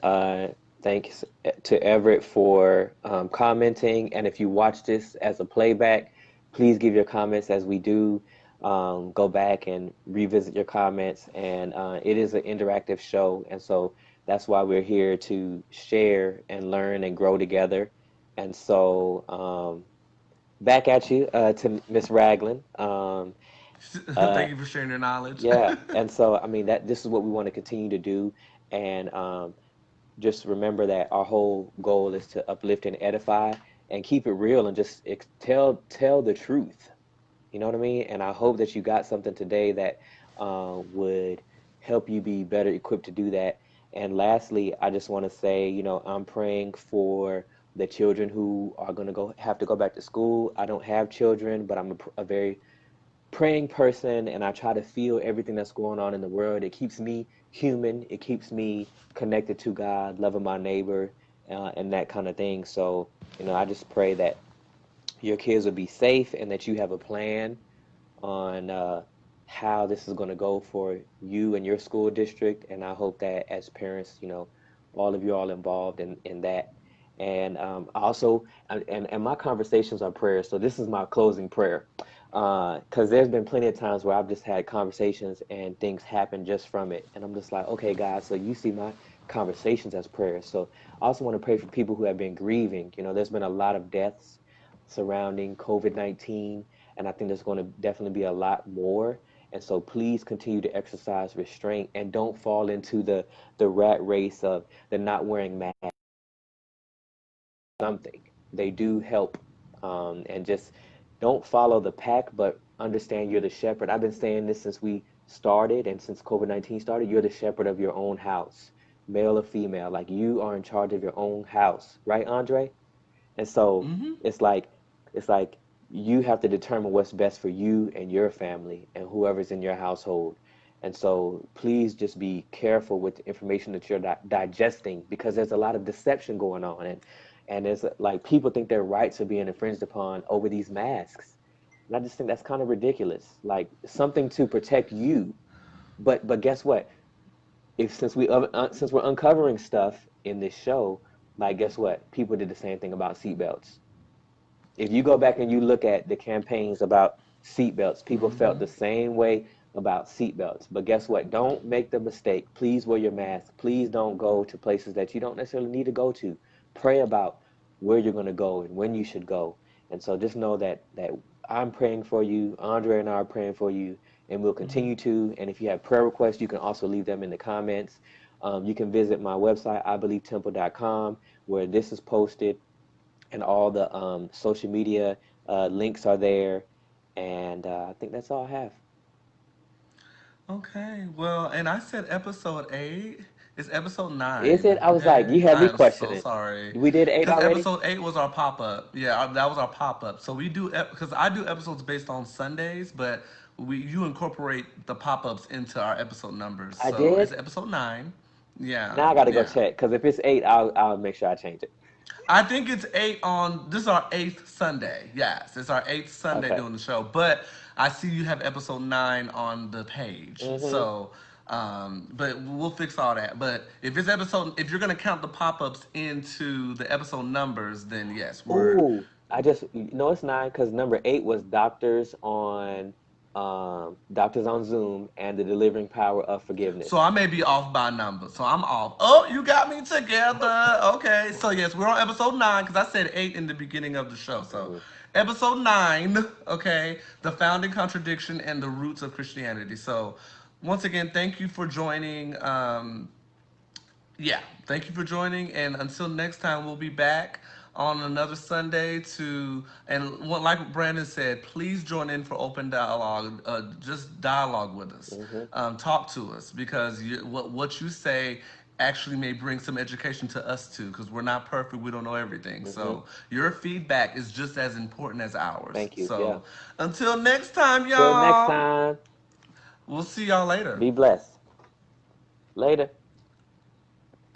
thanks to Everett for commenting. And if you watch this as a playback, please give your comments as we do. Go back and revisit your comments. And it is an interactive show, and so that's why we're here to share and learn and grow together. And so back at you to Miss Ragland. Uh, Thank you for sharing your knowledge. yeah, and so I mean that this is what we want to continue to do, and just remember that our whole goal is to uplift and edify, and keep it real, and just tell the truth. You know what I mean? And I hope that you got something today that would help you be better equipped to do that. And lastly, I just want to say, I'm praying for the children who are going to go have to go back to school. I don't have children, but I'm a very praying person, and I try to feel everything that's going on in the world. It keeps me human. It keeps me connected to God, loving my neighbor, and that kind of thing. So, I just pray that your kids will be safe and that you have a plan on how this is going to go for you and your school district. And I hope that as parents, all of you all involved in that. And also, and my conversations are prayers. So this is my closing prayer. Because there's been plenty of times where I've just had conversations and things happen just from it. And I'm just like, okay, God, so you see my conversations as prayers. So I also want to pray for people who have been grieving. There's been a lot of deaths surrounding COVID-19, and I think there's going to definitely be a lot more. And so please continue to exercise restraint and don't fall into the rat race of the not wearing masks. Something they do help, and just don't follow the pack, but understand you're the shepherd. I've been saying this since we started and since COVID-19 started. You're the shepherd of your own house, male or female. Like, you are in charge of your own house, right, Andre? And so Hmm. it's like it's like you have to determine what's best for you and your family and whoever's in your household. And so please just be careful with the information that you're digesting, because there's a lot of deception going on, and it's like people think their rights are being infringed upon over these masks. And I just think that's kind of ridiculous. Like, something to protect you, but guess what? If since we're uncovering stuff in this show, like, guess what? People did the same thing about seatbelts. If you go back and you look at the campaigns about seatbelts, people felt the same way about seatbelts. But guess what? Don't make the mistake. Please wear your mask. Please don't go to places that you don't necessarily need to go to. Pray about where you're going to go and when you should go. And so just know that I'm praying for you. Andre and I are praying for you, and we'll continue to. And if you have prayer requests, you can also leave them in the comments. You can visit my website, ibelievetemple.com, where this is posted, and all the social media links are there. And I think that's all I have. Okay. Well, and I said episode 8. It's episode Is 9. it? I was like, Okay. you had I me am so questioning. sorry. We did eight Because already? episode 8 was our pop up. Yeah, that was our pop up. So we do, because I do episodes based on Sundays, but you incorporate the pop ups into our episode numbers. I So it's did? episode 9. Yeah. Now I got to go Yeah. check, because if it's eight, I'll make sure I change it. I think it's 8 on. This is our 8th Sunday. Yes, it's our 8th Sunday Okay. doing the show. But I see you have episode 9 on the page. Mm-hmm. So, but we'll fix all that. But if you're gonna count the pop ups into the episode numbers, then yes, we're Ooh, I just, no, it's nine, because number eight was doctors on. Doctors on Zoom, and the delivering power of So forgiveness. I may be off by number. So I'm off. Oh, you got me together. Okay. So yes, we're on episode 9 because I said 8 in the beginning of the show. So Hmm. episode 9. Okay, the founding contradiction and the roots of Christianity. So once again, thank you for joining. Yeah, thank you for joining, and until next time, we'll be back on another Sunday like Brandon said, please join in for open dialogue. Just dialogue with us, Hmm. talk to us, because what you say actually may bring some education to us too, because we're not perfect, we don't know everything. Hmm. So your feedback is just as important as ours. Thank you. Yeah. So until next time, Till next y'all, time, we'll see y'all later. be blessed. Later.